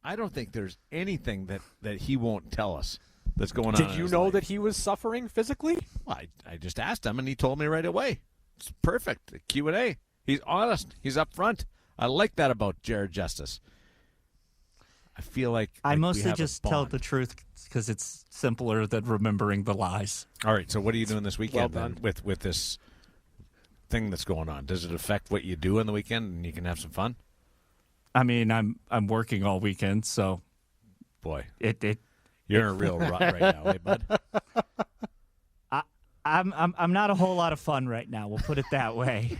I don't think there's anything that he won't tell us that's going on. Did in you his know life. that he was suffering physically? Well, I just asked him, and he told me right away. It's perfect. The Q&A. He's honest. He's upfront. I like that about Jared Justice. I feel like I we mostly have a just tell bond. the truth because it's simpler than remembering the lies. All right, so what are you doing this weekend Well then with this thing that's going on? Does it affect what you do on the weekend and you can have some fun? I mean, I'm working all weekend, so Boy, it you're in a real rut right now, eh, bud? I'm not a whole lot of fun right now. We'll put it that way.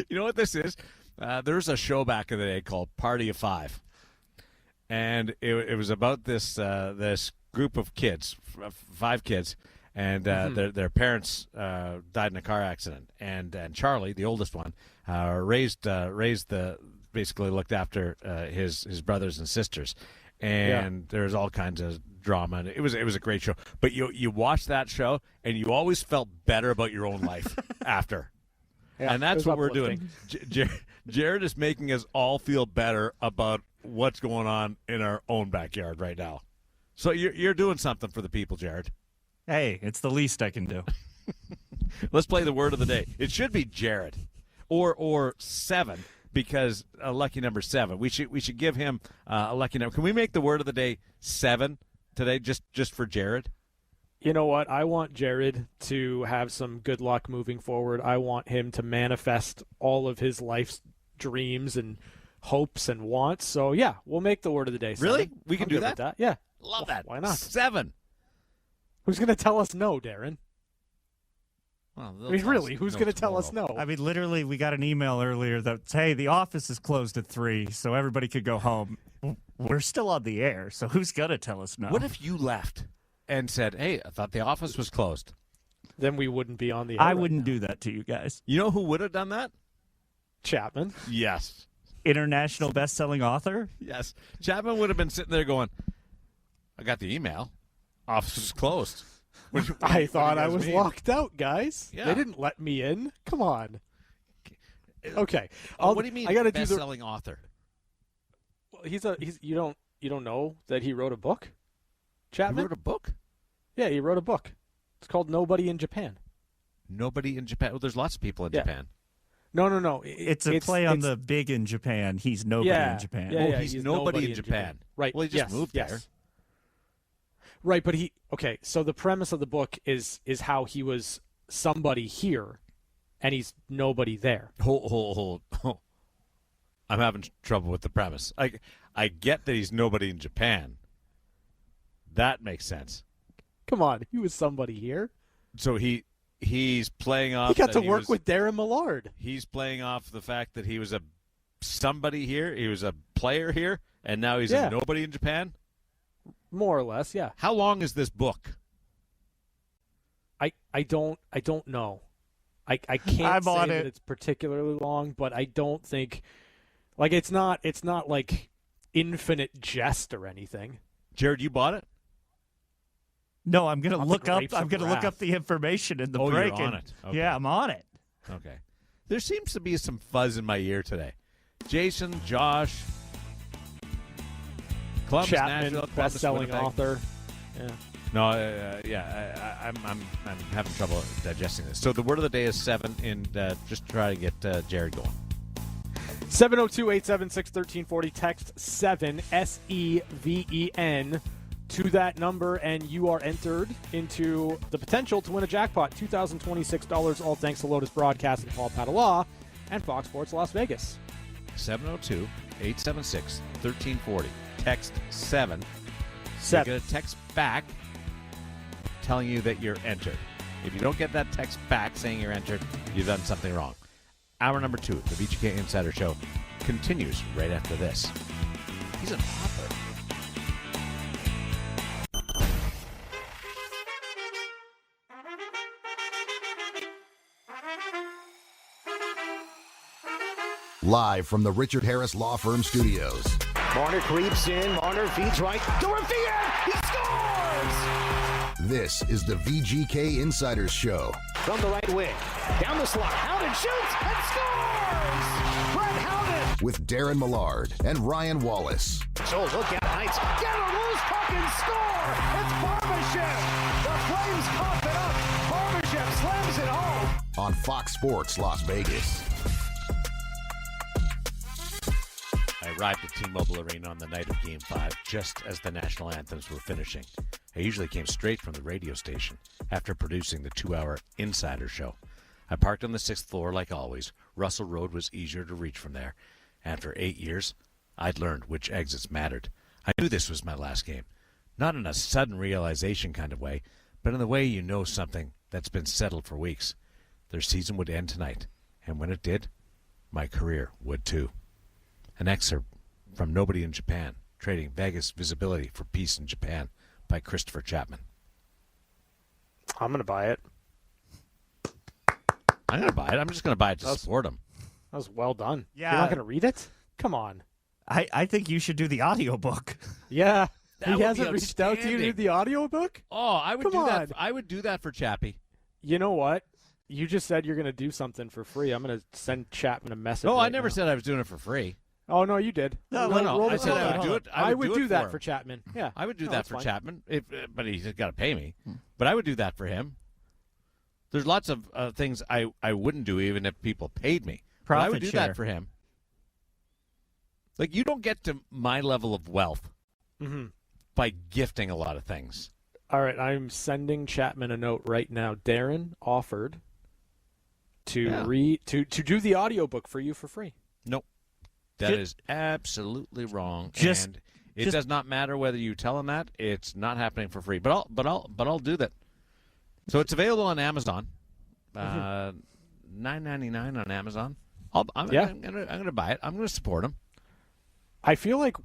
You know what this is? There was a show back in the day called Party of Five, and it was about this group of kids, 5 kids, and their parents died in a car accident, and Charlie, the oldest one, basically looked after his brothers and sisters, and there's all kinds of drama, and it was a great show. But you watch that show, and you always felt better about your own life after. Yeah, And it that's was what we're uplifting. doing. Jared is making us all feel better about what's going on in our own backyard right now. So you're doing something for the people, Jared. Hey, it's the least I can do. Let's play the word of the day. It should be Jared, or 7, because a lucky number 7. We should give him a lucky number. Can we make the word of the day 7 today, just for Jared? You know what? I want Jared to have some good luck moving forward. I want him to manifest all of his life's dreams and hopes and wants. So, yeah, we'll make the word of the day. Really? 7. We can I'm do good with that? Yeah. Love Well, that. why not? 7. Who's going to tell us no, Darren? Well, I mean, really, who's going to tell us no? I mean, literally, we got an email earlier that, hey, the office is closed at 3, so everybody could go home. We're still on the air, so who's going to tell us no? What if you left and said, "Hey, I thought the office was closed"? Then we wouldn't be on the air. I right wouldn't now. do that to you guys. You know who would have done that? Chapman. Yes. International best-selling author? Yes. Chapman would have been sitting there going, I got the email. Office is closed. What do I you thought I guys was mean? locked out, guys. Yeah. They didn't let me in. Come on. Okay. Oh, what do you mean I got to do the. best-selling author? He's you don't know that he wrote a book? He Chapman? wrote a book? Yeah, he wrote a book. It's called Nobody in Japan. Nobody in Japan. Well, there's lots of people in Yeah. Japan. No. It's a play on the big in Japan. He's nobody Yeah, in Japan. yeah, Oh, he's nobody in Japan. Right. Well, he just yes, moved yes. there. Right, but okay, so the premise of the book is how he was somebody here and he's nobody there. Hold. I'm having trouble with the premise. I get that he's nobody in Japan. That makes sense. Come on, he was somebody here. So he's playing off. He got that to work was- with Darren Millard. He's playing off the fact that he was a somebody here. He was a player here, and now he's Yeah. a nobody in Japan. More or less, yeah. How long is this book? I don't know. I can't I'm say on that it. it's particularly long, but I don't think it's not like Infinite Jest or anything. Jared, you bought it? No, I'm gonna Not the look up. Grapes I'm of gonna look Wrath. up the information in the Oh, you're break. on and- it. Okay. Yeah, I'm on it. Okay. There seems to be some fuzz in my ear today. Jason, Josh, Columbus, Chapman, Nashville, Columbus, best-selling Winnipeg. author. Yeah. No, I'm having trouble digesting this. So the word of the day is 7, and just try to get Jared going. 702-876-1340. Text 7 SEVEN to that number, and you are entered into the potential to win a jackpot, $2,026. All thanks to Lotus Broadcast and Paul Padala and Fox Sports Las Vegas. 702-876-1340. Text 7. Seven. You get a text back telling you that you're entered. If you don't get that text back saying you're entered, you've done something wrong. Hour number 2, the VGK Insider Show, continues right after this. He's an author. Live from the Richard Harris Law Firm studios. Marner creeps in. Marner feeds right. Dorothea! He scores! This is the VGK Insiders Show. From the right wing. Down the slot. Howden shoots and scores! Brett Howden! With Daren Millard and Ryan Wallace. So look out. Heights. Get a loose puck and score! It's Barbashev! The Flames cough it up. Barbashev slams it home. On Fox Sports Las Vegas. I arrived at T-Mobile Arena on the night of Game 5 just as the national anthems were finishing. I usually came straight from the radio station after producing the 2-hour Insider Show. I parked on the 6th floor like always. Russell Road was easier to reach from there. After 8 years, I'd learned which exits mattered. I knew this was my last game. Not in a sudden realization kind of way, but in the way you know something that's been settled for weeks. Their season would end tonight, and when it did, my career would too. An excerpt from Nobody in Japan, Trading Vegas Visibility for Peace in Japan by Christopher Chapman. I'm going to buy it. I'm going to buy it. I'm just going to buy it to support him. That was well done. Yeah. You're not going to read it? Come on. I think you should do the audiobook. Yeah. That He would hasn't be reached out to you to do outstanding. the audiobook? Oh, I would Come do that. on. I would do that for Chappie. You know what? You just said you're going to do something for free. I'm going to send Chapman a message. No, right I never now. said I was doing it for free. Oh, no, you did. No, Roll I the said tape I would back. do it. I would do that him. for Chapman. Yeah. I would do No, that that's for fine. Chapman, but he's got to pay me. But I would do that for him. There's lots of things I wouldn't do even if people paid me. But I would Profit do share. that for him. Like, you don't get to my level of wealth by gifting a lot of things. All right, I'm sending Chapman a note right now. Daren offered to to do the audiobook for you for free. Nope. That Ju- is absolutely wrong. Just- and it just- does not matter whether you tell him that. It's not happening for free. But I'll do that. So it's available on Amazon. $9.99 on Amazon. I'm gonna buy it. I'm gonna support him. I feel like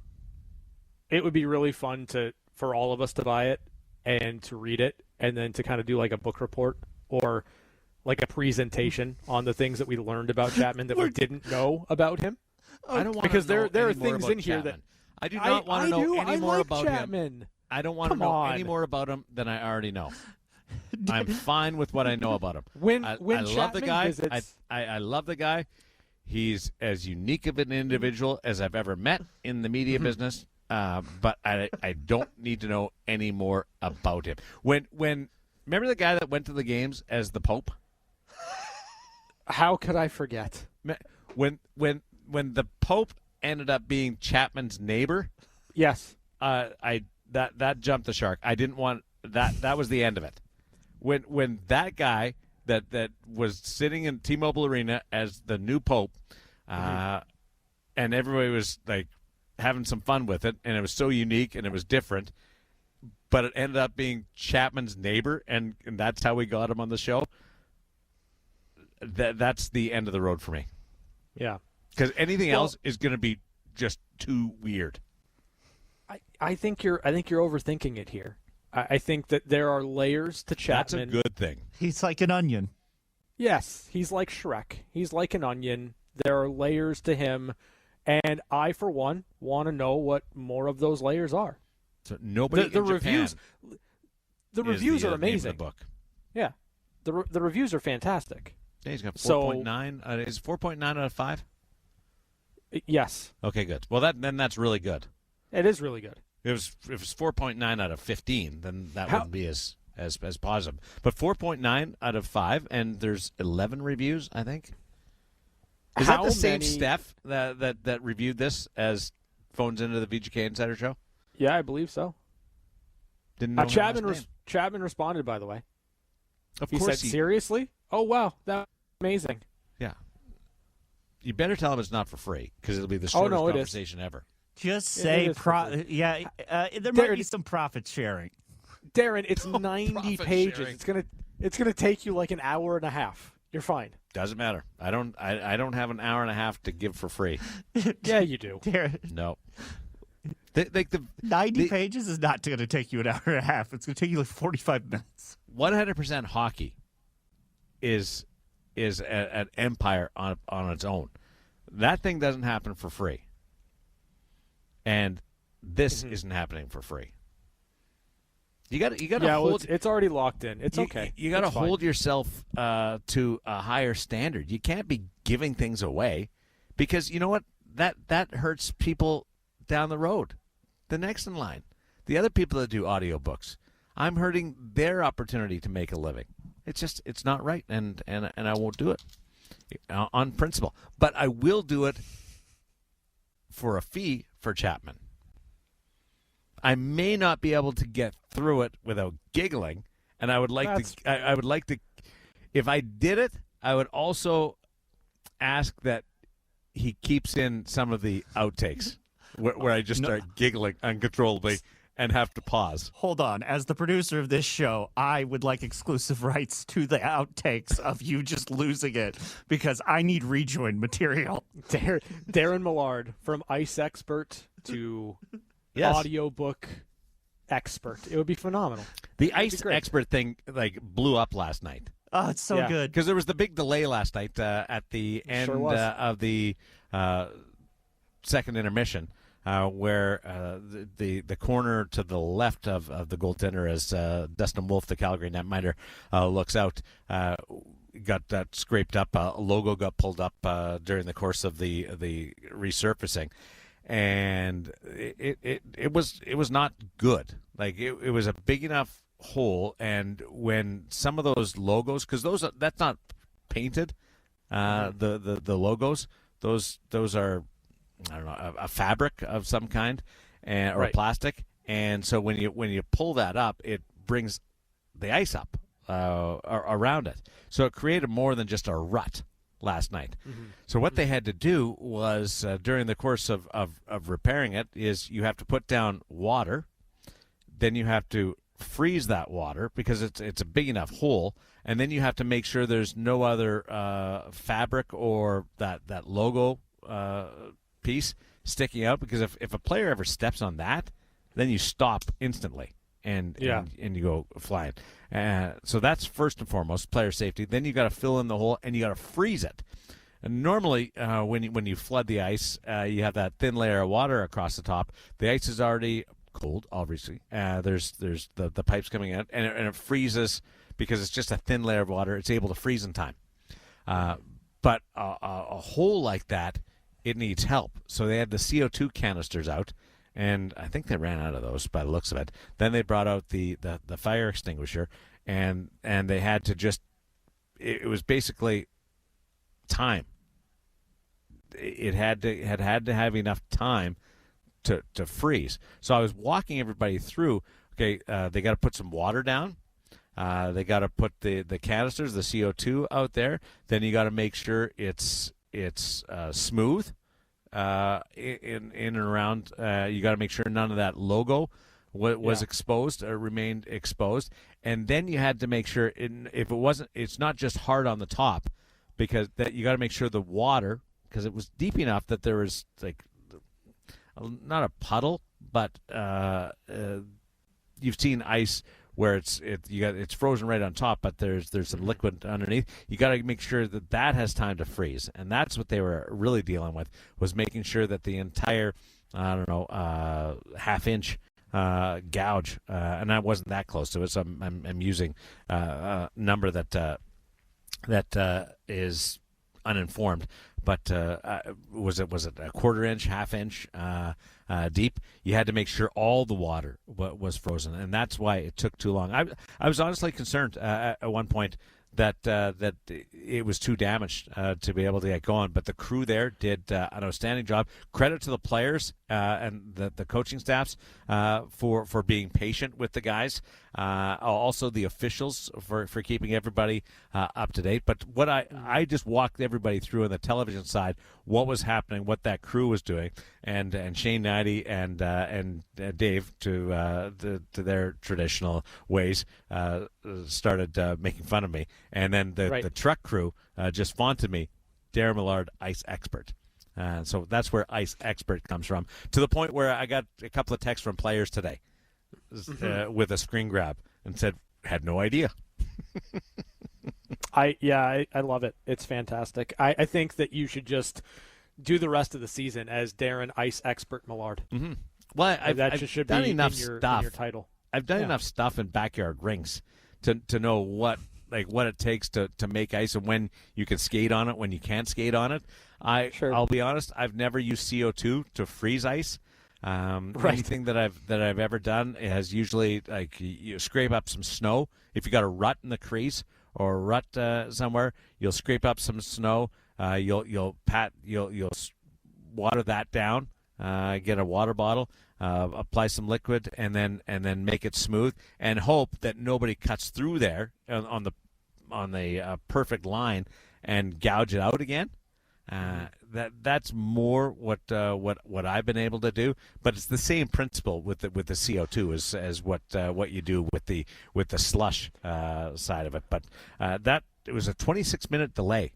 it would be really fun for all of us to buy it and to read it and then to kind of do like a book report or like a presentation on the things that we learned about Chapman that we didn't know about him. I don't want because to know there are any more things about in here Chapman. that I do not want to know any more like about Chapman. him. I don't want to Come know on. any more about him than I already know. I'm fine with what I know about him. When I love the Chapman guy. visits- I love the guy. He's as unique of an individual as I've ever met in the media business. But I don't need to know any more about him. When remember the guy that went to the games as the Pope? How could I forget? When the Pope ended up being Chapman's neighbor, Yes. that jumped the shark. I didn't want that. That was the end of it. When that guy that was sitting in T-Mobile Arena as the new Pope, and everybody was like having some fun with it, and it was so unique and it was different, but it ended up being Chapman's neighbor, and that's how we got him on the show. That's the end of the road for me. Yeah. Because anything else is going to be just too weird. I think you're overthinking it here. I think that there are layers to That's a Chapman. good thing. He's like an onion. Yes, he's like Shrek. He's like an onion. There are layers to him, and I, for one, want to know what more of those layers are. So nobody The in reviews, Japan the is reviews the, are name of the amazing. book. Yeah, the reviews are fantastic. Yeah, he's got So- 4.9. Is 4.9 out of 5? Yes, Okay, good. Well, then that's really good. it is really good. If it was 4.9 out of 15, then that How- wouldn't be as positive. But 4.9 out of 5, and there's 11 reviews, I think. Is How that the same many- Steph that reviewed this as phones into the VGK Insider Show? Yeah, I believe so. Didn't know her Chapman last name. Chapman responded, by the way. Of He course said, "Seriously? Oh wow, that's amazing." Yeah. You better tell him it's not for free because it'll be the Oh, shortest no, it is. conversation ever. Just It say is for free. there might There- be some profit sharing. Darren, it's 90 profit pages. sharing. It's gonna take you like an hour and a half. You're fine. Doesn't matter. I don't have an hour and a half to give for free. Yeah, you do. No. 90 pages is not going to take you an hour and a half. It's going to take you like 45 minutes. 100% hockey is an empire on its own. That thing doesn't happen for free. And this isn't happening for free. You got to hold. It's already locked in. It's okay. You got to hold yourself to a higher standard. You can't be giving things away, because you know what? That hurts people down the road, the next in line, the other people that do audiobooks. I'm hurting their opportunity to make a living. It's not right, and I won't do it on principle. But I will do it for a fee for Chapman. I may not be able to get through it without giggling, and I would like to. I would like to. If I did it, I would also ask that he keeps in some of the outtakes where I just start giggling uncontrollably and have to pause. Hold on. As the producer of this show, I would like exclusive rights to the outtakes of you just losing it, because I need rejoin material. Daren Millard, from Ice Expert to audiobook expert. It would be phenomenal. The Ice Expert thing blew up last night. Oh, it's so good. Because there was the big delay last night at the end of the second intermission, where the corner to the left of the goaltender, as Dustin Wolf, the Calgary netminder, looks out, got that scraped up. A logo got pulled up during the course of the resurfacing, and it was not good. It was a big enough hole, and when some of those logos, because that's not painted, the logos, those are, I don't know, a fabric of some kind, or a plastic, and so when you pull that up, it brings the ice up around it, so it created more than just a rut last night. So what they had to do was, during the course of repairing it, is you have to put down water, then you have to freeze that water because it's a big enough hole, and then you have to make sure there's no other fabric or that logo piece sticking out, because if a player ever steps on that, then you stop instantly and you go flying. So that's first and foremost, player safety. Then you got to fill in the hole and you got to freeze it. And normally, when you flood the ice, you have that thin layer of water across the top. The ice is already cold, obviously. There's the pipes coming out, and it freezes because it's just a thin layer of water. It's able to freeze in time. But a hole like that, it needs help. So they had the CO2 canisters out, and I think they ran out of those by the looks of it. Then they brought out the fire extinguisher, and they had to just, it was basically time. It had to have enough time to freeze. So I was walking everybody through, okay, they got to put some water down. They got to put the canisters, the CO2 out there. Then you got to make sure it's smooth in and around. You got to make sure none of that logo was exposed or remained exposed. And then you had to make sure if it wasn't, it's not just hard on the top, because that you got to make sure the water, because it was deep enough that there was not a puddle, but you've seen ice where it's frozen right on top, but there's some liquid underneath. You got to make sure that has time to freeze, and that's what they were really dealing with, was making sure that the entire half-inch gouge, and I wasn't that close to it, so I'm using a number that is uninformed. But was it a quarter inch, half inch deep? You had to make sure all the water was frozen, and that's why it took too long. I was honestly concerned at one point that it was too damaged to be able to get going. But the crew there did an outstanding job. Credit to the players and the coaching staffs for being patient with the guys. Also the officials for keeping everybody up to date. But what I just walked everybody through on the television side what was happening, what that crew was doing, and Shane Knighty and Dave, to their traditional ways, started making fun of me, and then the truck crew just vaunted me, Daren Millard, Ice Expert. So that's where Ice Expert comes from, to the point where I got a couple of texts from players today with a screen grab and said, had no idea. I love it. It's fantastic. I think that you should just do the rest of the season as Daren Ice Expert Millard. Mm-hmm. Well, I've should done be enough in your stuff. I've done enough stuff in backyard rinks to know what it takes to make ice and when you can skate on it, when you can't skate on it. I'll be honest, I've never used CO2 to freeze ice. Anything that I've ever done has usually you scrape up some snow. If you got a rut in the crease or a rut somewhere, you'll scrape up some snow. You'll water that down. Get a water bottle, apply some liquid, and then make it smooth, and hope that nobody cuts through there on the perfect line and gouge it out again. That's more what I've been able to do, but it's the same principle with the CO2 as what you do with the slush side of it. But that it was a 26-minute delay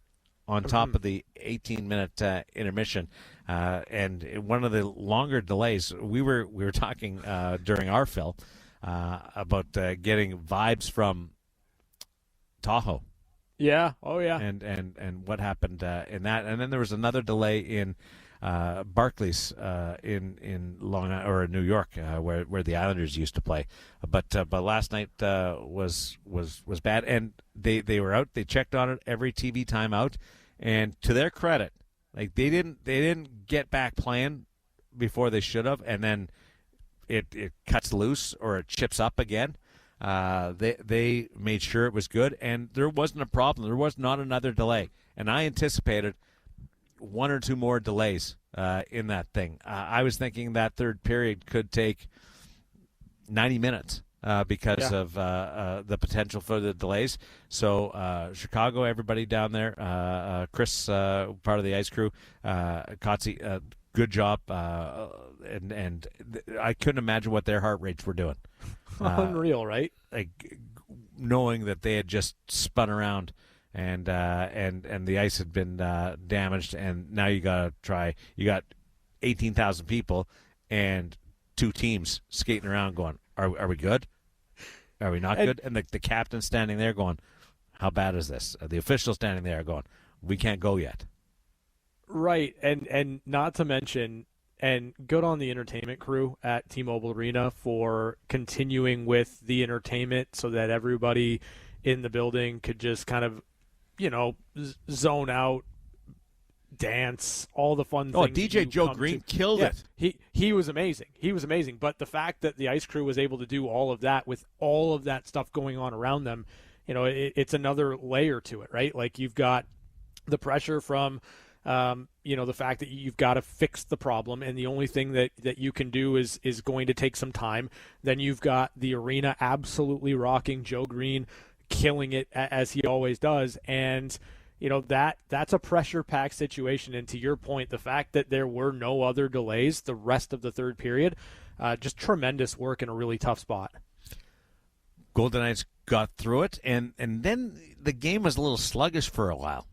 on top of the 18-minute intermission, and one of the longer delays. We were talking during our fill about getting vibes from Tahoe. Yeah. Oh, yeah. And what happened in that, and then there was another delay in Barclays in Long Island, or New York, where the Islanders used to play. But last night was bad, and they were out. They checked on it every TV timeout, and to their credit, like they didn't get back playing before they should have, and then it cuts loose or it chips up again. They made sure it was good, and there wasn't a problem. There was not another delay, and I anticipated one or two more delays in that thing. I was thinking that third period could take 90 minutes because of the potential for the delays. So Chicago, everybody down there, Chris, part of the ice crew, Kotze, good job, and I couldn't imagine what their heart rates were doing. Unreal, right? Like knowing that they had just spun around and the ice had been damaged, and now you got 18,000 people and two teams skating around going, are we good? Are we not good? And the captain standing there going, how bad is this? The official standing there going, we can't go yet. Right, and not to mention, and good on the entertainment crew at T-Mobile Arena for continuing with the entertainment so that everybody in the building could just kind of, zone out, dance, all the fun things. DJ Joe Green killed it. He was amazing. He was amazing. But the fact that the ice crew was able to do all of that with all of that stuff going on around them, it's another layer to it, right? Like you've got the pressure from the fact that you've got to fix the problem, and the only thing that you can do is going to take some time. Then you've got the arena absolutely rocking, Joe Green killing it as he always does, and that's a pressure-packed situation. And to your point, the fact that there were no other delays the rest of the third period, just tremendous work in a really tough spot. Golden Knights got through it, and then the game was a little sluggish for a while.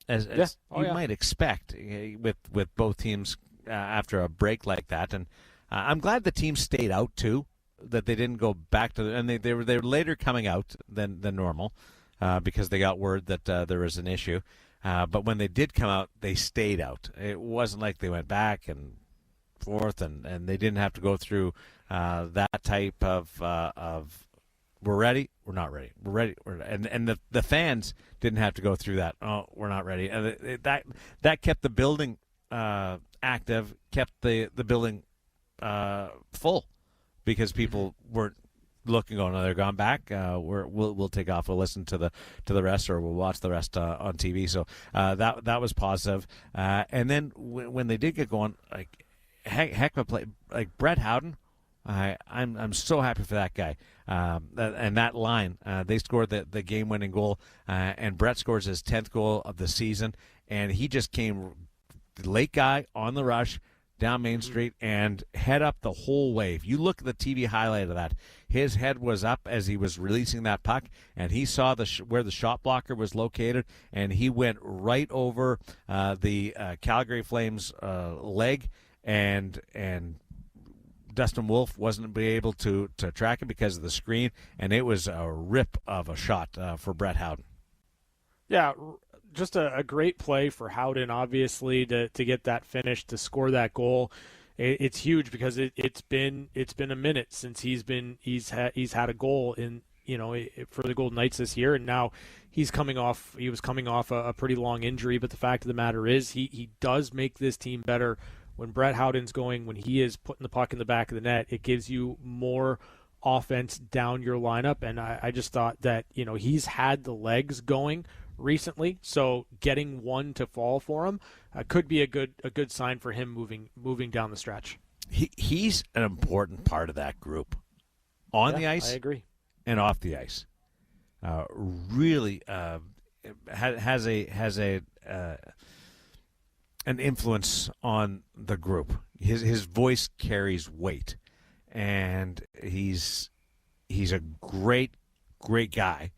As you might expect with both teams after a break like that. And I'm glad the team stayed out, too, that they didn't go back to and they were later coming out than normal because they got word that there was an issue. But when they did come out, they stayed out. It wasn't like they went back and forth, and they didn't have to go through that type of we're ready, we're not ready. We're ready, and the fans didn't have to go through that. Oh, we're not ready. And that kept the building active, kept the building full, because people weren't looking, going, oh, they're gone back. We'll take off. We'll listen to the rest, or we'll watch the rest on TV. So that was positive. And then when they did get going, like heck of a play, like Brett Howden. I'm so happy for that guy. And that line, they scored the game-winning goal, and Brett scores his 10th goal of the season, and he just came the late guy on the rush down Main Street and head up the whole way. If you look at the TV highlight of that, his head was up as he was releasing that puck, and he saw where the shot blocker was located, and he went right over the Calgary Flames leg, and Dustin Wolf wasn't be able to track it because of the screen, and it was a rip of a shot for Brett Howden. Yeah, just a great play for Howden, obviously, to get that finish, to score that goal. It's huge because it's been a minute since he's had a goal in, for the Golden Knights this year, and now he was coming off a pretty long injury. But the fact of the matter is, he does make this team better when Brett Howden's going, when he is putting the puck in the back of the net. It gives you more offense down your lineup, and I just thought that he's had the legs going recently, so getting one to fall for him could be a good sign for him moving down the stretch. He's an important part of that group on the ice. I agree. And off the ice, really has an influence on the group. His voice carries weight, and he's a great guy,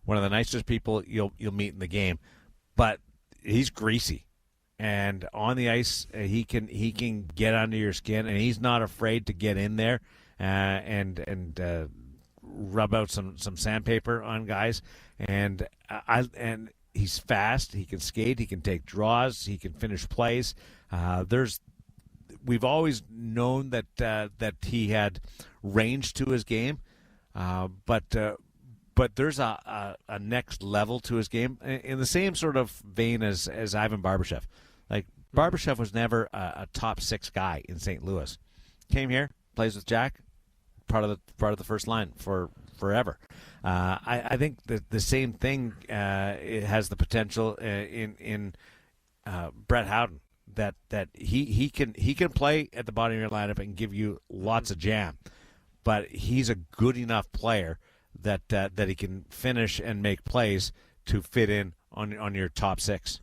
one of the nicest people you'll meet in the game. But he's greasy, and on the ice he can get under your skin, and he's not afraid to get in there and rub out some sandpaper on guys. And he's fast. He can skate. He can take draws. He can finish plays. We've always known that he had range to his game, but there's a next level to his game in the same sort of vein as Ivan Barbashev. Like, Barbashev was never a top six guy in St. Louis. Came here, plays with Jack, part of the first line for forever. I think that the same thing it has the potential in Brett Howden, that he can play at the bottom of your lineup and give you lots of jam, but he's a good enough player that he can finish and make plays to fit in on your top six.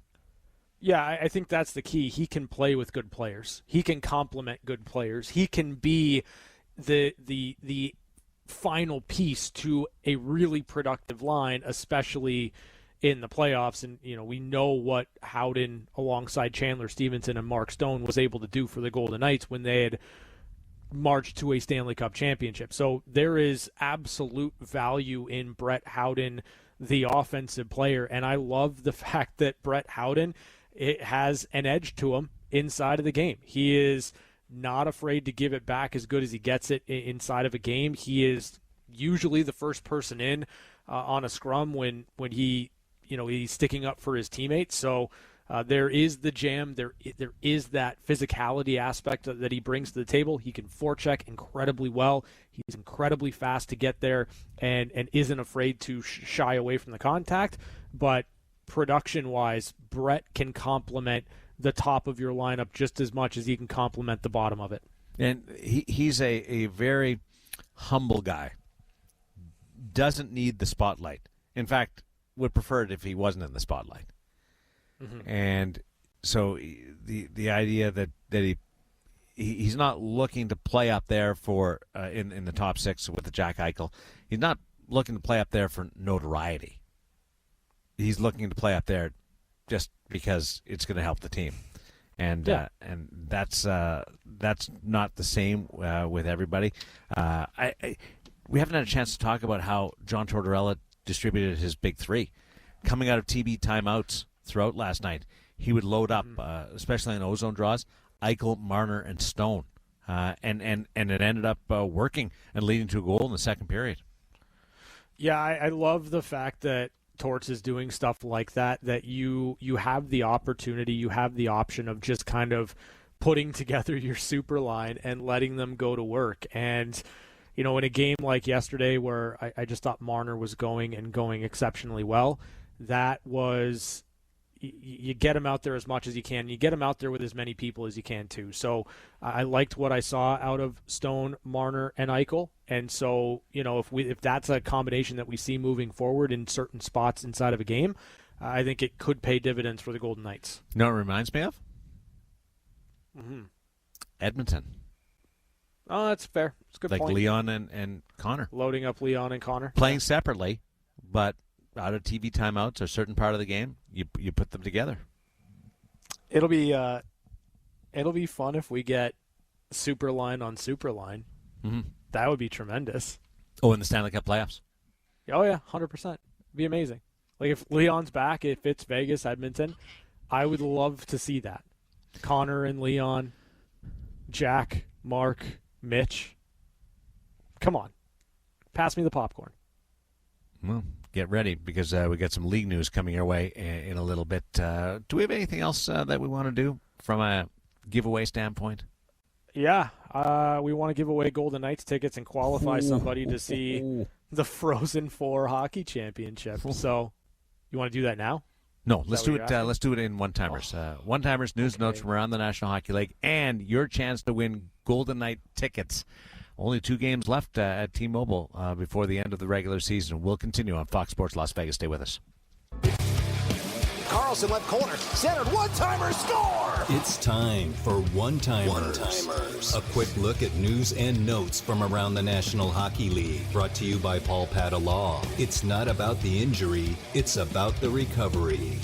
Yeah, I think that's the key. He can play with good players. He can complement good players. He can be the final piece to a really productive line, especially in the playoffs. And we know what Howden alongside Chandler Stevenson and Mark Stone was able to do for the Golden Knights when they had marched to a Stanley Cup championship. So there is absolute value in Brett Howden, the offensive player, and I love the fact that Brett Howden, it has an edge to him inside of the game. He is not afraid to give it back as good as he gets it inside of a game. He is usually the first person in on a scrum when he's sticking up for his teammates. So there is the jam. There is that physicality aspect that he brings to the table. He can forecheck incredibly well. He's incredibly fast to get there and isn't afraid to shy away from the contact. But production-wise, Brett can complement the top of your lineup just as much as he can complement the bottom of it. And he's a very humble guy. Doesn't need the spotlight. In fact, would prefer it if he wasn't in the spotlight. Mm-hmm. And so the idea that he's not looking to play up there for in the top six with the Jack Eichel. He's not looking to play up there for notoriety. He's looking to play up there just because it's going to help the team, and that's not the same with everybody. We haven't had a chance to talk about how John Tortorella distributed his big three, coming out of TB timeouts throughout last night. He would load up, especially in ozone draws, Eichel, Marner, and Stone, and it ended up working and leading to a goal in the second period. Yeah, I love the fact that Torts is doing stuff like that you have the opportunity, you have the option of just kind of putting together your super line and letting them go to work. And, in a game like yesterday where I just thought Marner was going exceptionally well, that was, you get him out there as much as you can. You get him out there with as many people as you can too. So I liked what I saw out of Stone, Marner, and Eichel. And so, if that's a combination that we see moving forward in certain spots inside of a game, I think it could pay dividends for the Golden Knights. You know what it reminds me of? Mm-hmm. Edmonton. Oh, that's fair. It's a good like point. Leon and Connor. Loading up Leon and Connor. Playing separately, but out of TV timeouts, a certain part of the game, you put them together. It'll be fun if we get super line on super line. Mm-hmm. That would be tremendous. Oh, in the Stanley Cup playoffs. Oh yeah, 100%. Be amazing. Like if Leon's back, if it's Vegas, Edmonton, I would love to see that. Connor and Leon, Jack, Mark, Mitch. Come on. Pass me the popcorn. Well, get ready because we got some league news coming your way in a little bit. Do we have anything else that we want to do from a giveaway standpoint? Yeah, we want to give away Golden Knights tickets and qualify somebody to see the Frozen Four hockey championship. So, you want to do that now? No, let's do it. Let's do it in one-timers. One-timers, news notes from around the National Hockey League, and your chance to win Golden Knight tickets. Only 2 games left at T-Mobile before the end of the regular season. We'll continue on Fox Sports Las Vegas. Stay with us. Carlson left corner, centered, one-timer, score! It's time for One-Timers. A quick look at news and notes from around the National Hockey League. Brought to you by Paul Pata Law. It's not about the injury, it's about the recovery.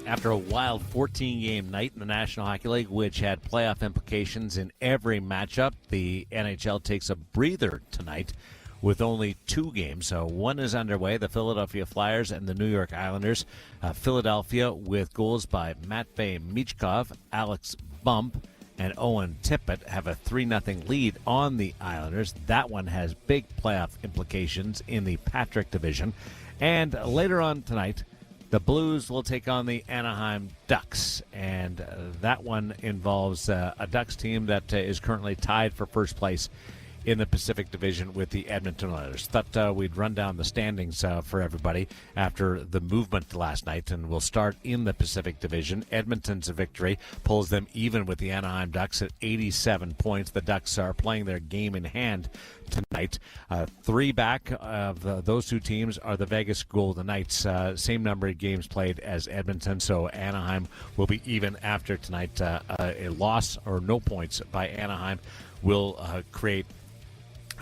After a wild 14-game night in the National Hockey League, which had playoff implications in every matchup, the NHL takes a breather tonight with only 2 games. So one is underway, the Philadelphia Flyers and the New York Islanders. Philadelphia with goals by Matvei Michkov, Alex Bump, and Owen Tippett have a 3-0 lead on the Islanders. That one has big playoff implications in the Patrick division. And later on tonight, the Blues will take on the Anaheim Ducks, and that one involves a Ducks team that is currently tied for first place in the Pacific Division with the Edmonton Oilers. Thought we'd run down the standings for everybody after the movement last night, and we'll start in the Pacific Division. Edmonton's victory pulls them even with the Anaheim Ducks at 87 points. The Ducks are playing their game in hand tonight. 3 back of those 2 teams are the Vegas Golden Knights. Same number of games played as Edmonton, so Anaheim will be even after tonight. A loss or no points by Anaheim will create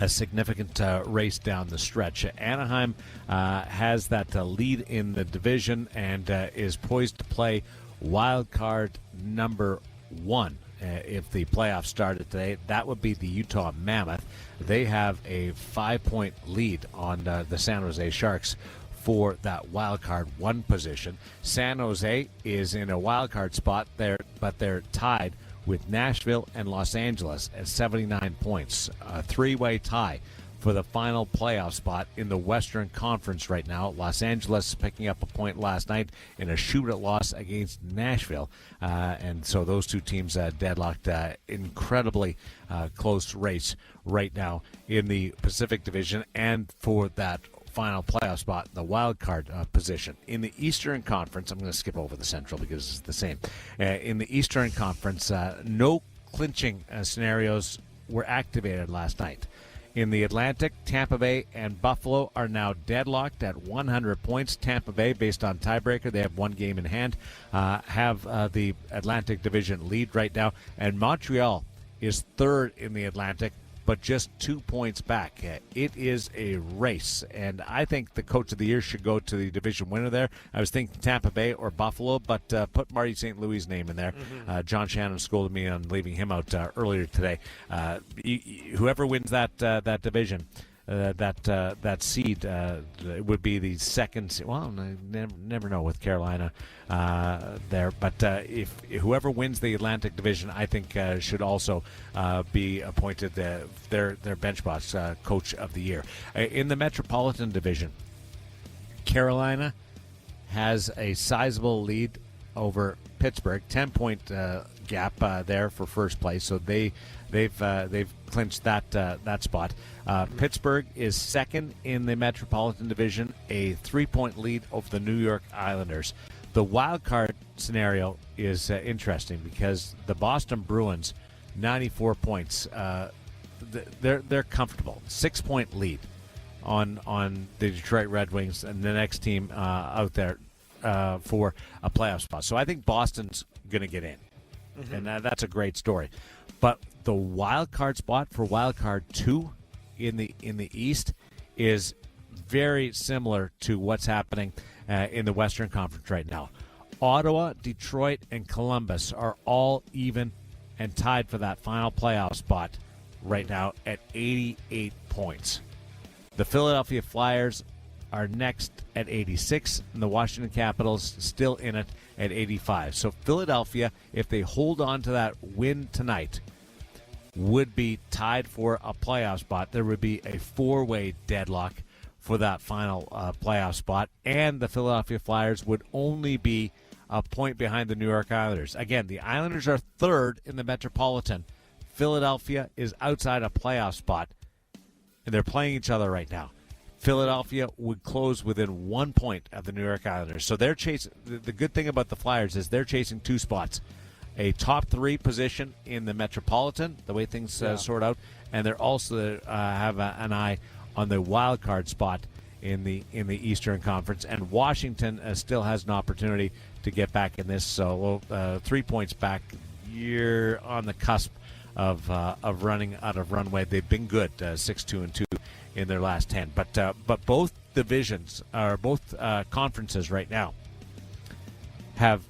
a significant race down the stretch. Anaheim has that lead in the division and is poised to play wild card number 1. If the playoffs started today, that would be the Utah Mammoth. They have a 5-point lead on the San Jose Sharks for that wild card 1 position. San Jose is in a wild card spot there, but they're tied with Nashville and Los Angeles at 79 points. A 3-way tie for the final playoff spot in the Western Conference right now. Los Angeles picking up a point last night in a shootout loss against Nashville. And so those 2 teams deadlocked. Incredibly close race right now in the Pacific Division and for that final playoff spot, the wild card position. In the Eastern Conference, I'm going to skip over the Central because it's the same. In the Eastern Conference, no clinching scenarios were activated last night. In the Atlantic, Tampa Bay and Buffalo are now deadlocked at 100 points. Tampa Bay, based on tiebreaker, they have 1 game in hand, have the Atlantic Division lead right now. And Montreal is 3rd in the Atlantic, but just 2 points back. It is a race, and I think the coach of the year should go to the division winner there. I was thinking Tampa Bay or Buffalo, but put Marty St. Louis' name in there. John Shannon scolded me on leaving him out earlier today. Whoever wins that division, that seed would be the second. Well, I never know with Carolina there, but if whoever wins the Atlantic Division, I think should also be appointed their bench spots coach of the year. In the Metropolitan Division, Carolina has a sizable lead over Pittsburgh, 10-point gap there for first place. So they've clinched that spot. Pittsburgh is 2nd in the Metropolitan Division, a 3-point lead over the New York Islanders. The wild card scenario is interesting because the Boston Bruins, 94 points, they're comfortable. 6-point lead on the Detroit Red Wings and the next team out there for a playoff spot. So I think Boston's going to get in, and that's a great story. But the wild card spot for wild card 2 in the East is very similar to what's happening in the Western Conference right now. Ottawa, Detroit, and Columbus are all even and tied for that final playoff spot right now at 88 points. The Philadelphia Flyers are next at 86, and the Washington Capitals still in it at 85. So Philadelphia, if they hold on to that win tonight, would be tied for a playoff spot. There would be a four-way deadlock for that final playoff spot, and the Philadelphia Flyers would only be a point behind the New York Islanders. Again, the Islanders are third in the Metropolitan. Philadelphia is outside a playoff spot, and they're playing each other right now. Philadelphia would close within 1 point of the New York Islanders. So they're chasing. The good thing about the Flyers is they're chasing two spots: a top three position in the Metropolitan, the way things sort out, and they're also have an eye on the wild card spot in the Eastern Conference. And Washington still has an opportunity to get back in this. So 3 points back. You're on the cusp of running out of runway. They've been good, 6-2-2 in their last 10. But both divisions, or both conferences right now, have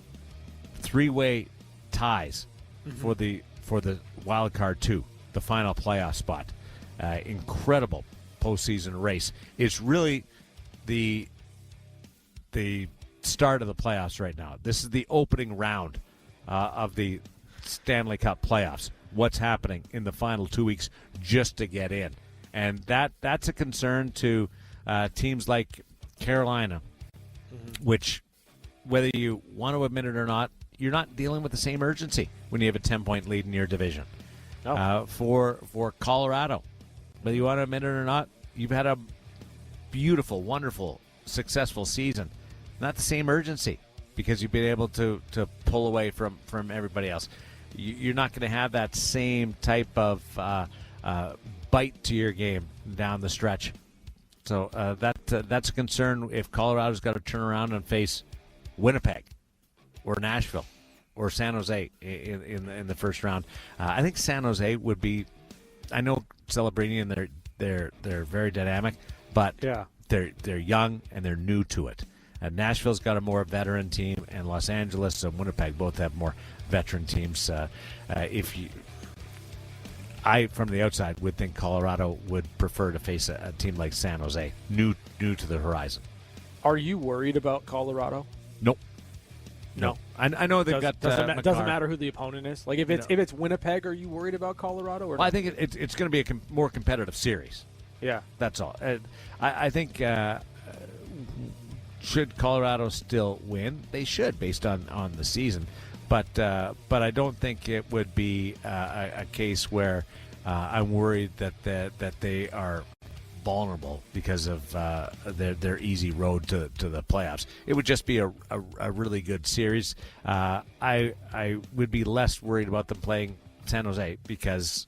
three-way ties for the wild card 2, the final playoff spot. Incredible postseason race. It's really the start of the playoffs right now. This is the opening round of the Stanley Cup playoffs. What's happening in the final 2 weeks just to get in. And that's a concern to teams like Carolina, which, whether you want to admit it or not, you're not dealing with the same urgency when you have a 10-point lead in your division. No. For Colorado, whether you want to admit it or not, you've had a beautiful, wonderful, successful season. Not the same urgency because you've been able to pull away from everybody else. You're not going to have that same type of bite to your game down the stretch. So that's a concern if Colorado's got to turn around and face Winnipeg or Nashville or San Jose in the first round. I think San Jose would be. I know Celebrini and they're very dynamic, but they're young and they're new to it. Nashville's got a more veteran team, and Los Angeles and Winnipeg both have more veteran teams. I, from the outside, would think Colorado would prefer to face a team like San Jose, new to the horizon. Are you worried about Colorado? Nope. No. I know they've got doesn't matter who the opponent is. Like if it's Winnipeg, are you worried about Colorado? Or well, I think it's going to be a more competitive series. Yeah, that's all. I think should Colorado still win, they should based on the season. But I don't think it would be a case where I'm worried that they are vulnerable because of their easy road to the playoffs. It would just be a really good series. I would be less worried about them playing San Jose because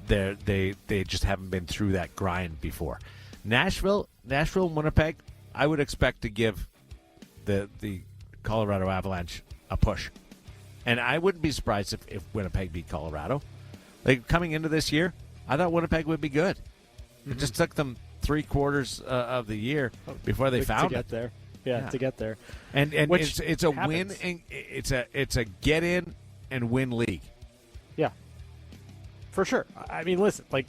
they just haven't been through that grind before. Nashville, and Winnipeg, I would expect to give the Colorado Avalanche a push. And I wouldn't be surprised if Winnipeg beat Colorado. Like coming into this year, I thought Winnipeg would be good. It just took them 3/4 of the year before they found to get there. Yeah, to get there. And Which it's a happens. win. It's a get in and win league. Yeah, for sure. I mean, listen, like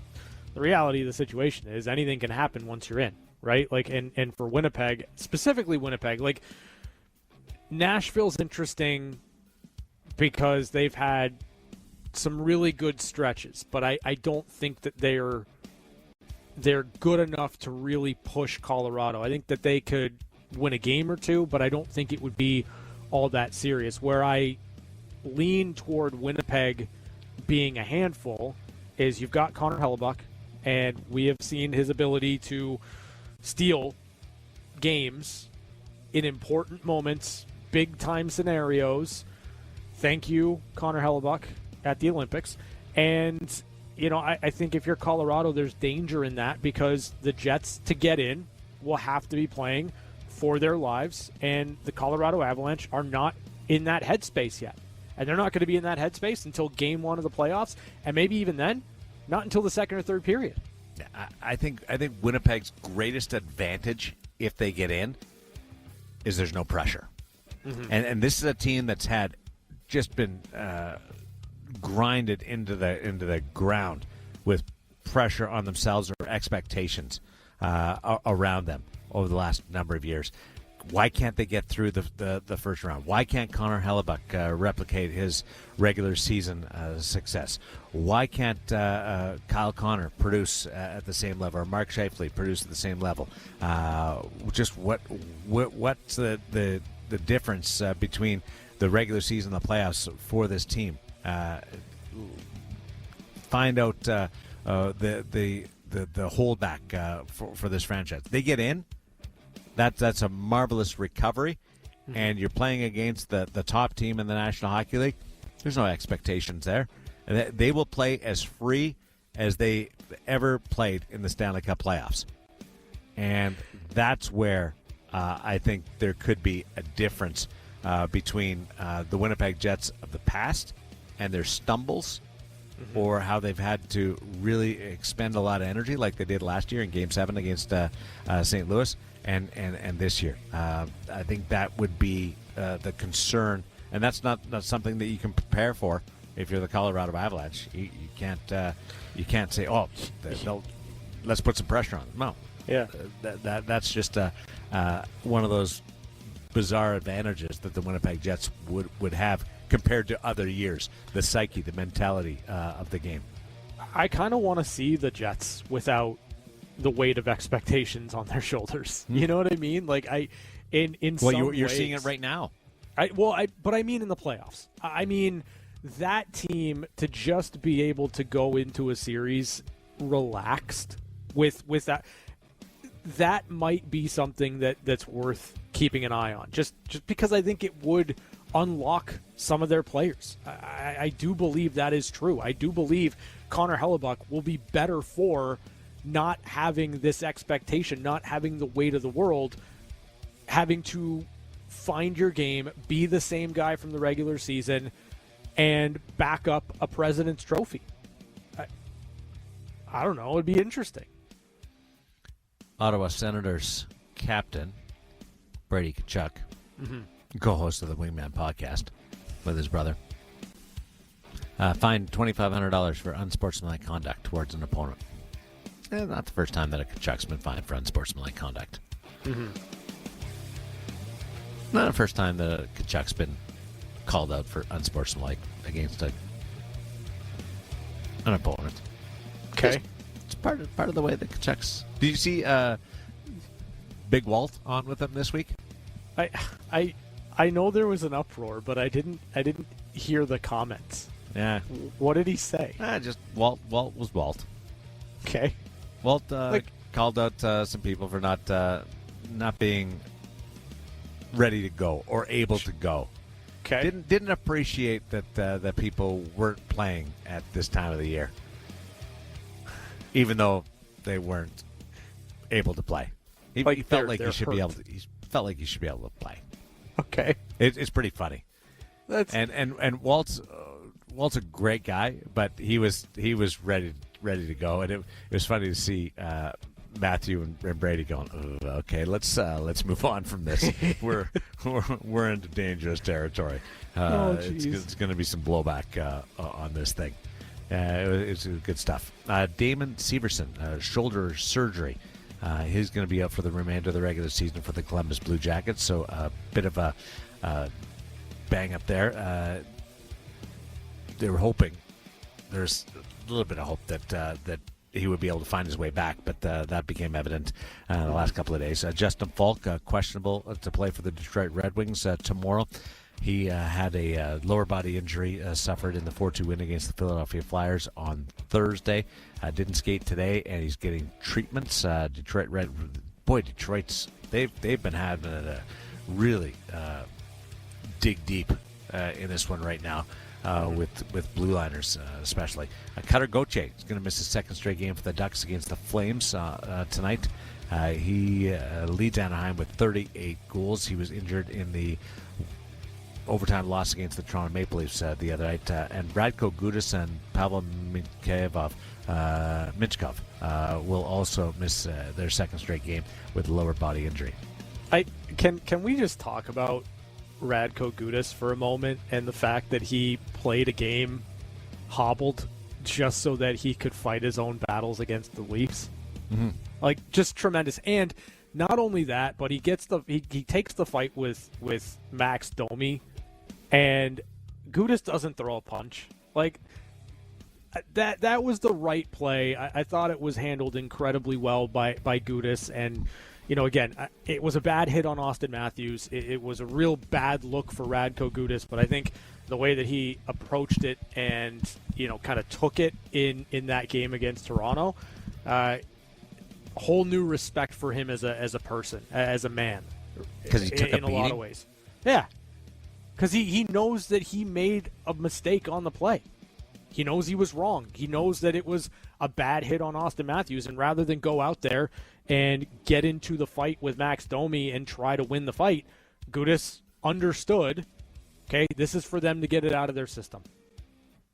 the reality of the situation is anything can happen once you're in, right? Like, and for Winnipeg, specifically Winnipeg, like Nashville's interesting because they've had some really good stretches, but I don't think that they're good enough to really push Colorado. I think that they could win a game or two, but I don't think it would be all that serious. Where I lean toward Winnipeg being a handful is you've got Connor Hellebuck, and we have seen his ability to steal games in important moments, big-time scenarios. Thank you, Connor Hellebuck, at the Olympics. And you know, I think if you're Colorado, there's danger in that because the Jets, to get in, will have to be playing for their lives, and the Colorado Avalanche are not in that headspace yet. And they're not going to be in that headspace until game one of the playoffs, and maybe even then, not until the second or third period. I think Winnipeg's greatest advantage, if they get in, is there's no pressure. And this is a team that's had just been grinded into the ground with pressure on themselves or expectations. around them over the last number of years. Why can't they get through the first round? Why can't Connor Hellebuck replicate his regular season success? Why can't Kyle Connor produce at the same level, or Mark Scheifele produce at the same level? Just what's the difference between the regular season and the playoffs for this team? Find out the holdback for this franchise. They get in. That's a marvelous recovery, and you're playing against the top team in the National Hockey League. There's no expectations there. They will play as free as they ever played in the Stanley Cup playoffs. And that's where I think there could be a difference between the Winnipeg Jets of the past and their stumbles, or how they've had to really expend a lot of energy like they did last year in Game 7 against St. Louis. And this year, I think that would be the concern, and that's not something that you can prepare for if you're the Colorado Avalanche. You can't say, oh, let's put some pressure on them. No, Yeah, that's just one of those bizarre advantages that the Winnipeg Jets would have compared to other years. The psyche, the mentality of the game. I kind of want to see the Jets without the weight of expectations on their shoulders. You know what I mean? Like in well, some you're ways, seeing it right now. But I mean in the playoffs. I mean that team to just be able to go into a series relaxed with that might be something that's worth keeping an eye on. Just because I think it would unlock some of their players. I do believe that is true. I do believe Connor Hellebuck will be better for not having this expectation, not having the weight of the world, having to find your game, be the same guy from the regular season, and back up a President's Trophy. I don't know. It'd be interesting. Ottawa Senators captain Brady Tkachuk, co-host of the Wingman podcast with his brother, fined $2,500 for unsportsmanlike conduct towards an opponent. Not the first time that a Tkachuk's been fined for unsportsmanlike conduct. Not the first time that a Tkachuk's been called out for unsportsmanlike against an opponent. Okay. It's part of the way that Tkachuk's. Did you see Big Walt on with them this week? I know there was an uproar, but I didn't hear the comments. Yeah. What did he say? Just Walt was Walt. Okay. Walt called out some people for not being ready to go or able to go. Okay. Didn't appreciate that people weren't playing at this time of the year, even though they weren't able to play. He felt like he should be able to. He felt like he should be able to play. Okay. It's pretty funny. And Walt's a great guy, but he was ready to go, and it was funny to see Matthew and Brady going, okay, let's move on from this. we're into dangerous territory. It's going to be some blowback on this thing. It's good stuff. Damon Severson, shoulder surgery. He's going to be out for the remainder of the regular season for the Columbus Blue Jackets. So a bit of a bang up there. They were hoping. There's a little bit of hope that he would be able to find his way back, but that became evident the last couple of days. Justin Falk, questionable to play for the Detroit Red Wings tomorrow. He had a lower body injury suffered in the 4-2 win against the Philadelphia Flyers on Thursday. Didn't skate today, and he's getting treatments. Detroit's they've been having a really dig deep in this one right now. With blue liners especially. Cutter Gauthier is going to miss his second straight game for the Ducks against the Flames tonight. He leads Anaheim with 38 goals. He was injured in the overtime loss against the Toronto Maple Leafs the other night. And Radko Gudas and Pavel Minchkov will also miss their second straight game with a lower body injury. Can we just talk about Radko Gudas for a moment and the fact that he played a game hobbled just so that he could fight his own battles against the Leafs? Like, just tremendous. And not only that, but he takes the fight with Max Domi, and Gudas doesn't throw a punch. Like, that was the right play. I thought it was handled incredibly well by Gudas. And, again, it was a bad hit on Austin Matthews. It was a real bad look for Radko Gudas, but I think the way that he approached it and, kind of took it in that game against Toronto, whole new respect for him as a person, as a man. Because he took in a lot of ways. Yeah. Because he knows that he made a mistake on the play. He knows he was wrong. He knows that it was a bad hit on Austin Matthews, and rather than go out there and get into the fight with Max Domi and try to win the fight, Gudas understood, okay, this is for them to get it out of their system.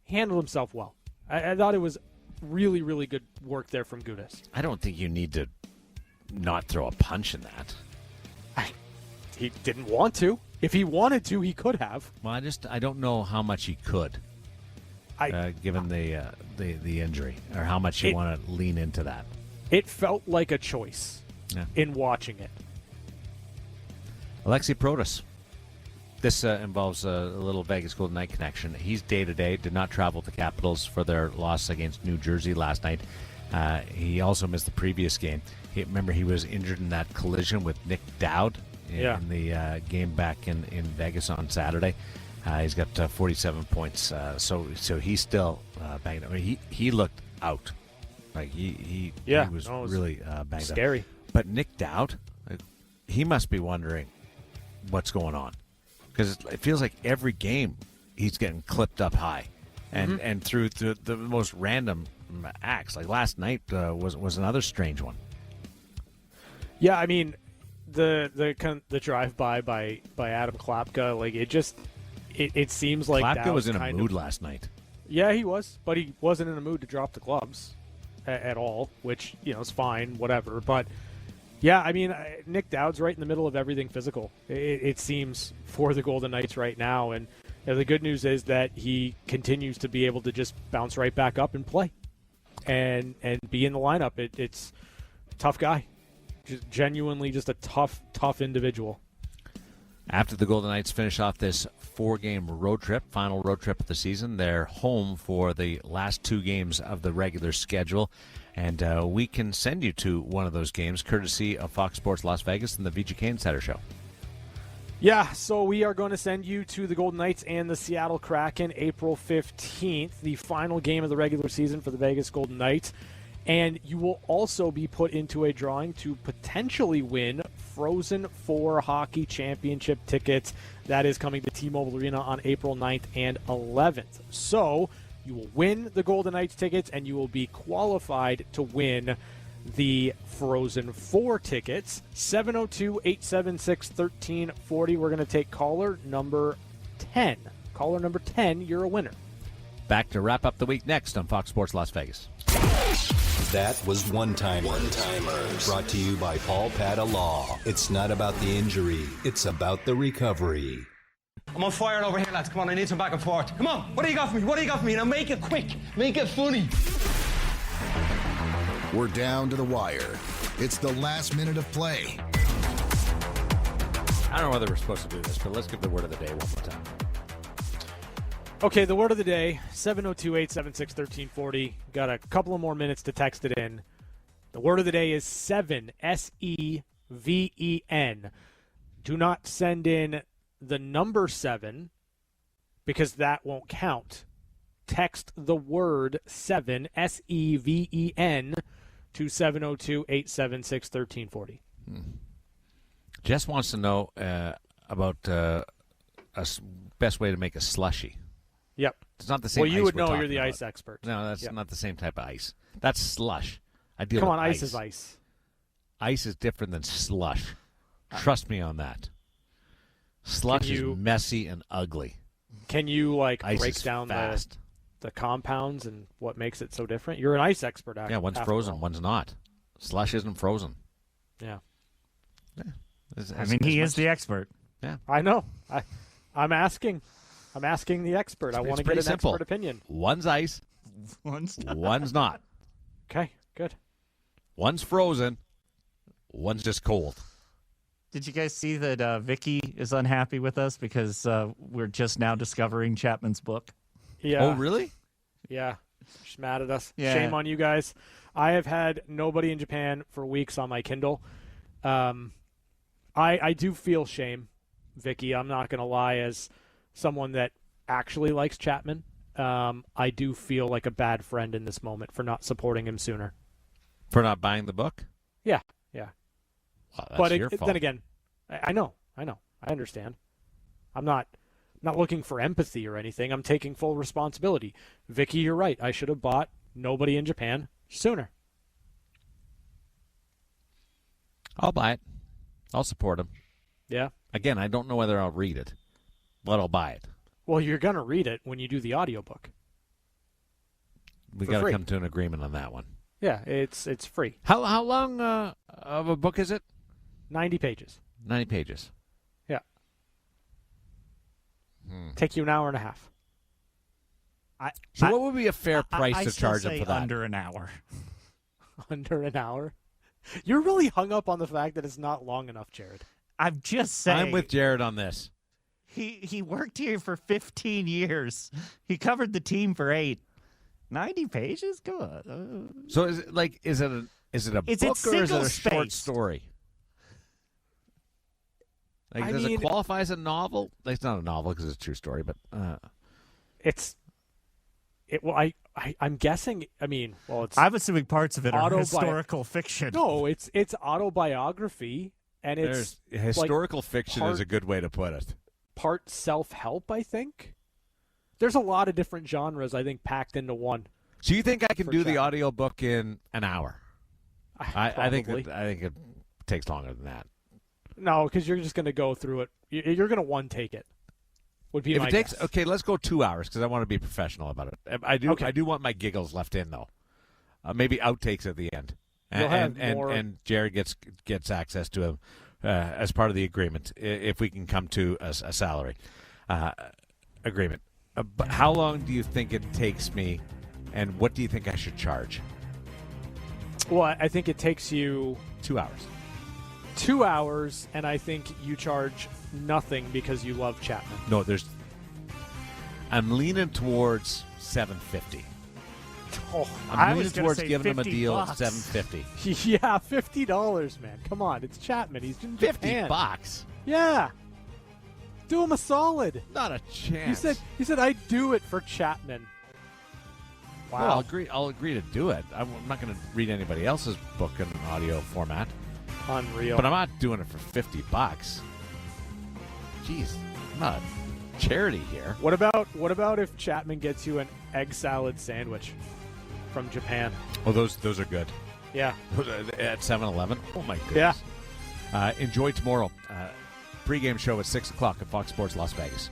He handled himself well. I thought it was really, really good work there from Gudas. I don't think you need to not throw a punch in that. He didn't want to. If he wanted to, he could have. Well, I don't know how much he could, given the injury, or how much you want to lean into that. It felt like a choice in watching it. Alexei Protas. This involves a little Vegas Golden Knight connection. He's day-to-day, did not travel to Capitals for their loss against New Jersey last night. He also missed the previous game. Remember, he was injured in that collision with Nick Dowd in the game back in Vegas on Saturday. He's got 47 points, so he's still banged up. I mean, he looked out. Like he was really banged up. Scary. But Nick Dowd, he must be wondering what's going on, because it feels like every game he's getting clipped up high, and through the most random acts. Like last night was another strange one. Yeah, I mean, the drive by Adam Klapka, like it seems like Klapka was in a mood of, last night. Yeah, he was, but he wasn't in the mood to drop the clubs at all, which is fine, whatever. But yeah, I mean, Nick Dowd's right in the middle of everything physical. It seems for the Golden Knights right now, and the good news is that he continues to be able to just bounce right back up and play, and be in the lineup. It's a tough guy. Just genuinely just a tough individual. After the Golden Knights finish off this 4-game road trip, final road trip of the season, they're home for the last 2 games of the regular schedule. And we can send you to one of those games, courtesy of Fox Sports Las Vegas and the VGK Insider Show. Yeah, so we are going to send you to the Golden Knights and the Seattle Kraken April 15th, the final game of the regular season for the Vegas Golden Knights. And you will also be put into a drawing to potentially win Frozen 4 Hockey Championship tickets. That is coming to T-Mobile Arena on April 9th and 11th. So you will win the Golden Knights tickets, and you will be qualified to win the Frozen 4 tickets. 702-876-1340. We're going to take caller number 10. Caller number 10, you're a winner. Back to wrap up the week next on Fox Sports Las Vegas. That was One-Timers. Brought to you by Paul Pata Law. It's not about the injury, it's about the recovery. I'm on fire over here, lads. Come on, I need some back and forth. Come on, what do you got for me? What do you got for me? Now make it quick. Make it funny. We're down to the wire. It's the last minute of play. I don't know whether we're supposed to do this, but let's give the word of the day one more time. Okay, the word of the day, 702-876-1340. Got a couple of more minutes to text it in. The word of the day is Seven, S-E-V-E-N. Do not send in the number 7 because that won't count. Text the word 7, S-E-V-E-N, to 702-876-1340. Jess wants to know about best way to make a slushy. Yep. It's not the same. Well, you ice would we're know. You're talking the about. ice expert. No, that's Yep. not the same type of ice. That's slush. I deal Come with on, ice is ice. Ice is different than slush. Trust me on that. Slush is messy and ugly. Can you Ice break is down fast. the compounds and what makes it so different? You're an ice expert. Yeah, one's frozen, one's not. Slush isn't frozen. Yeah. He is the expert. Yeah, I know. I'm asking. I'm asking the expert. I want to get an expert opinion. One's ice, one's not. Okay, good. One's frozen. One's just cold. Did you guys see that Vicky is unhappy with us because we're just now discovering Chapman's book? Yeah. Oh, really? Yeah. She's mad at us. Yeah. Shame on you guys. I have had Nobody in Japan for weeks on my Kindle. I do feel shame, Vicky. I'm not going to lie. As someone that actually likes Chapman, I do feel like a bad friend in this moment for not supporting him sooner. For not buying the book? Yeah. Well, that's But your fault. then again, I know. I understand. I'm not looking for empathy or anything. I'm taking full responsibility. Vicky, you're right. I should have bought Nobody in Japan sooner. I'll buy it. I'll support him. Yeah. Again, I don't know whether I'll read it, but I'll buy it. Well, you're going to read it when you do the audiobook. We For got to free. come to an agreement on that one. Yeah, it's free. How long of a book is it? 90 pages. 90 pages. Yeah. Take you an hour and a half. So what would be a fair price I to still charge say him for that? under an hour. Under an hour? You're really hung up on the fact that it's not long enough, Jared. I'm just saying. I'm with Jared on this. He worked here for 15 years. He covered the team for 8. 90 pages? Come on. So is it like is it a It's book or is it single a short spaced. story? Like, I does mean- it qualify as a novel? Like, it's not a novel because it's a true story, but I'm guessing. I mean, well, it's I'm assuming parts of it are Autobi- historical fiction. no, it's autobiography, and it's historical fiction part- is a good way to put it. part self-help. I think there's a lot of different genres. I think packed into one. So you think I can For do the Chapman. audiobook in an hour? I think Probably. it takes longer than that. No, because you're just going to go through it. You're going to one take it. Would be If my it takes guess. okay, let's go 2 hours because I want to be professional about it. I do. Okay. I do want my giggles left in though. Maybe outtakes at the end, You'll have and more- and Jared gets access to him as part of the agreement if we can come to a salary agreement. But how long do you think it takes me, and what do you think I should charge? Well, I think it takes you 2 hours. 2 hours, and I think you charge nothing because you love Chapman. No, I'm leaning towards $750. Oh, I'm leaning towards giving him a deal bucks. at $750. yeah, $50, man. Come on, it's Chapman. He's in Japan. $50. Yeah, do him a solid. Not a chance. He said I'd do it for Chapman. Wow. Well, I'll agree to do it. I'm not going to read anybody else's book in an audio format, Unreal. but I'm not doing it for $50. Jeez, I'm not a charity here. What about if Chapman gets you an egg salad sandwich from Japan? Oh, those are good. Yeah. At 7-Eleven. Oh my goodness. Yeah. Enjoy tomorrow. Pre-game show at 6 o'clock at Fox Sports Las Vegas.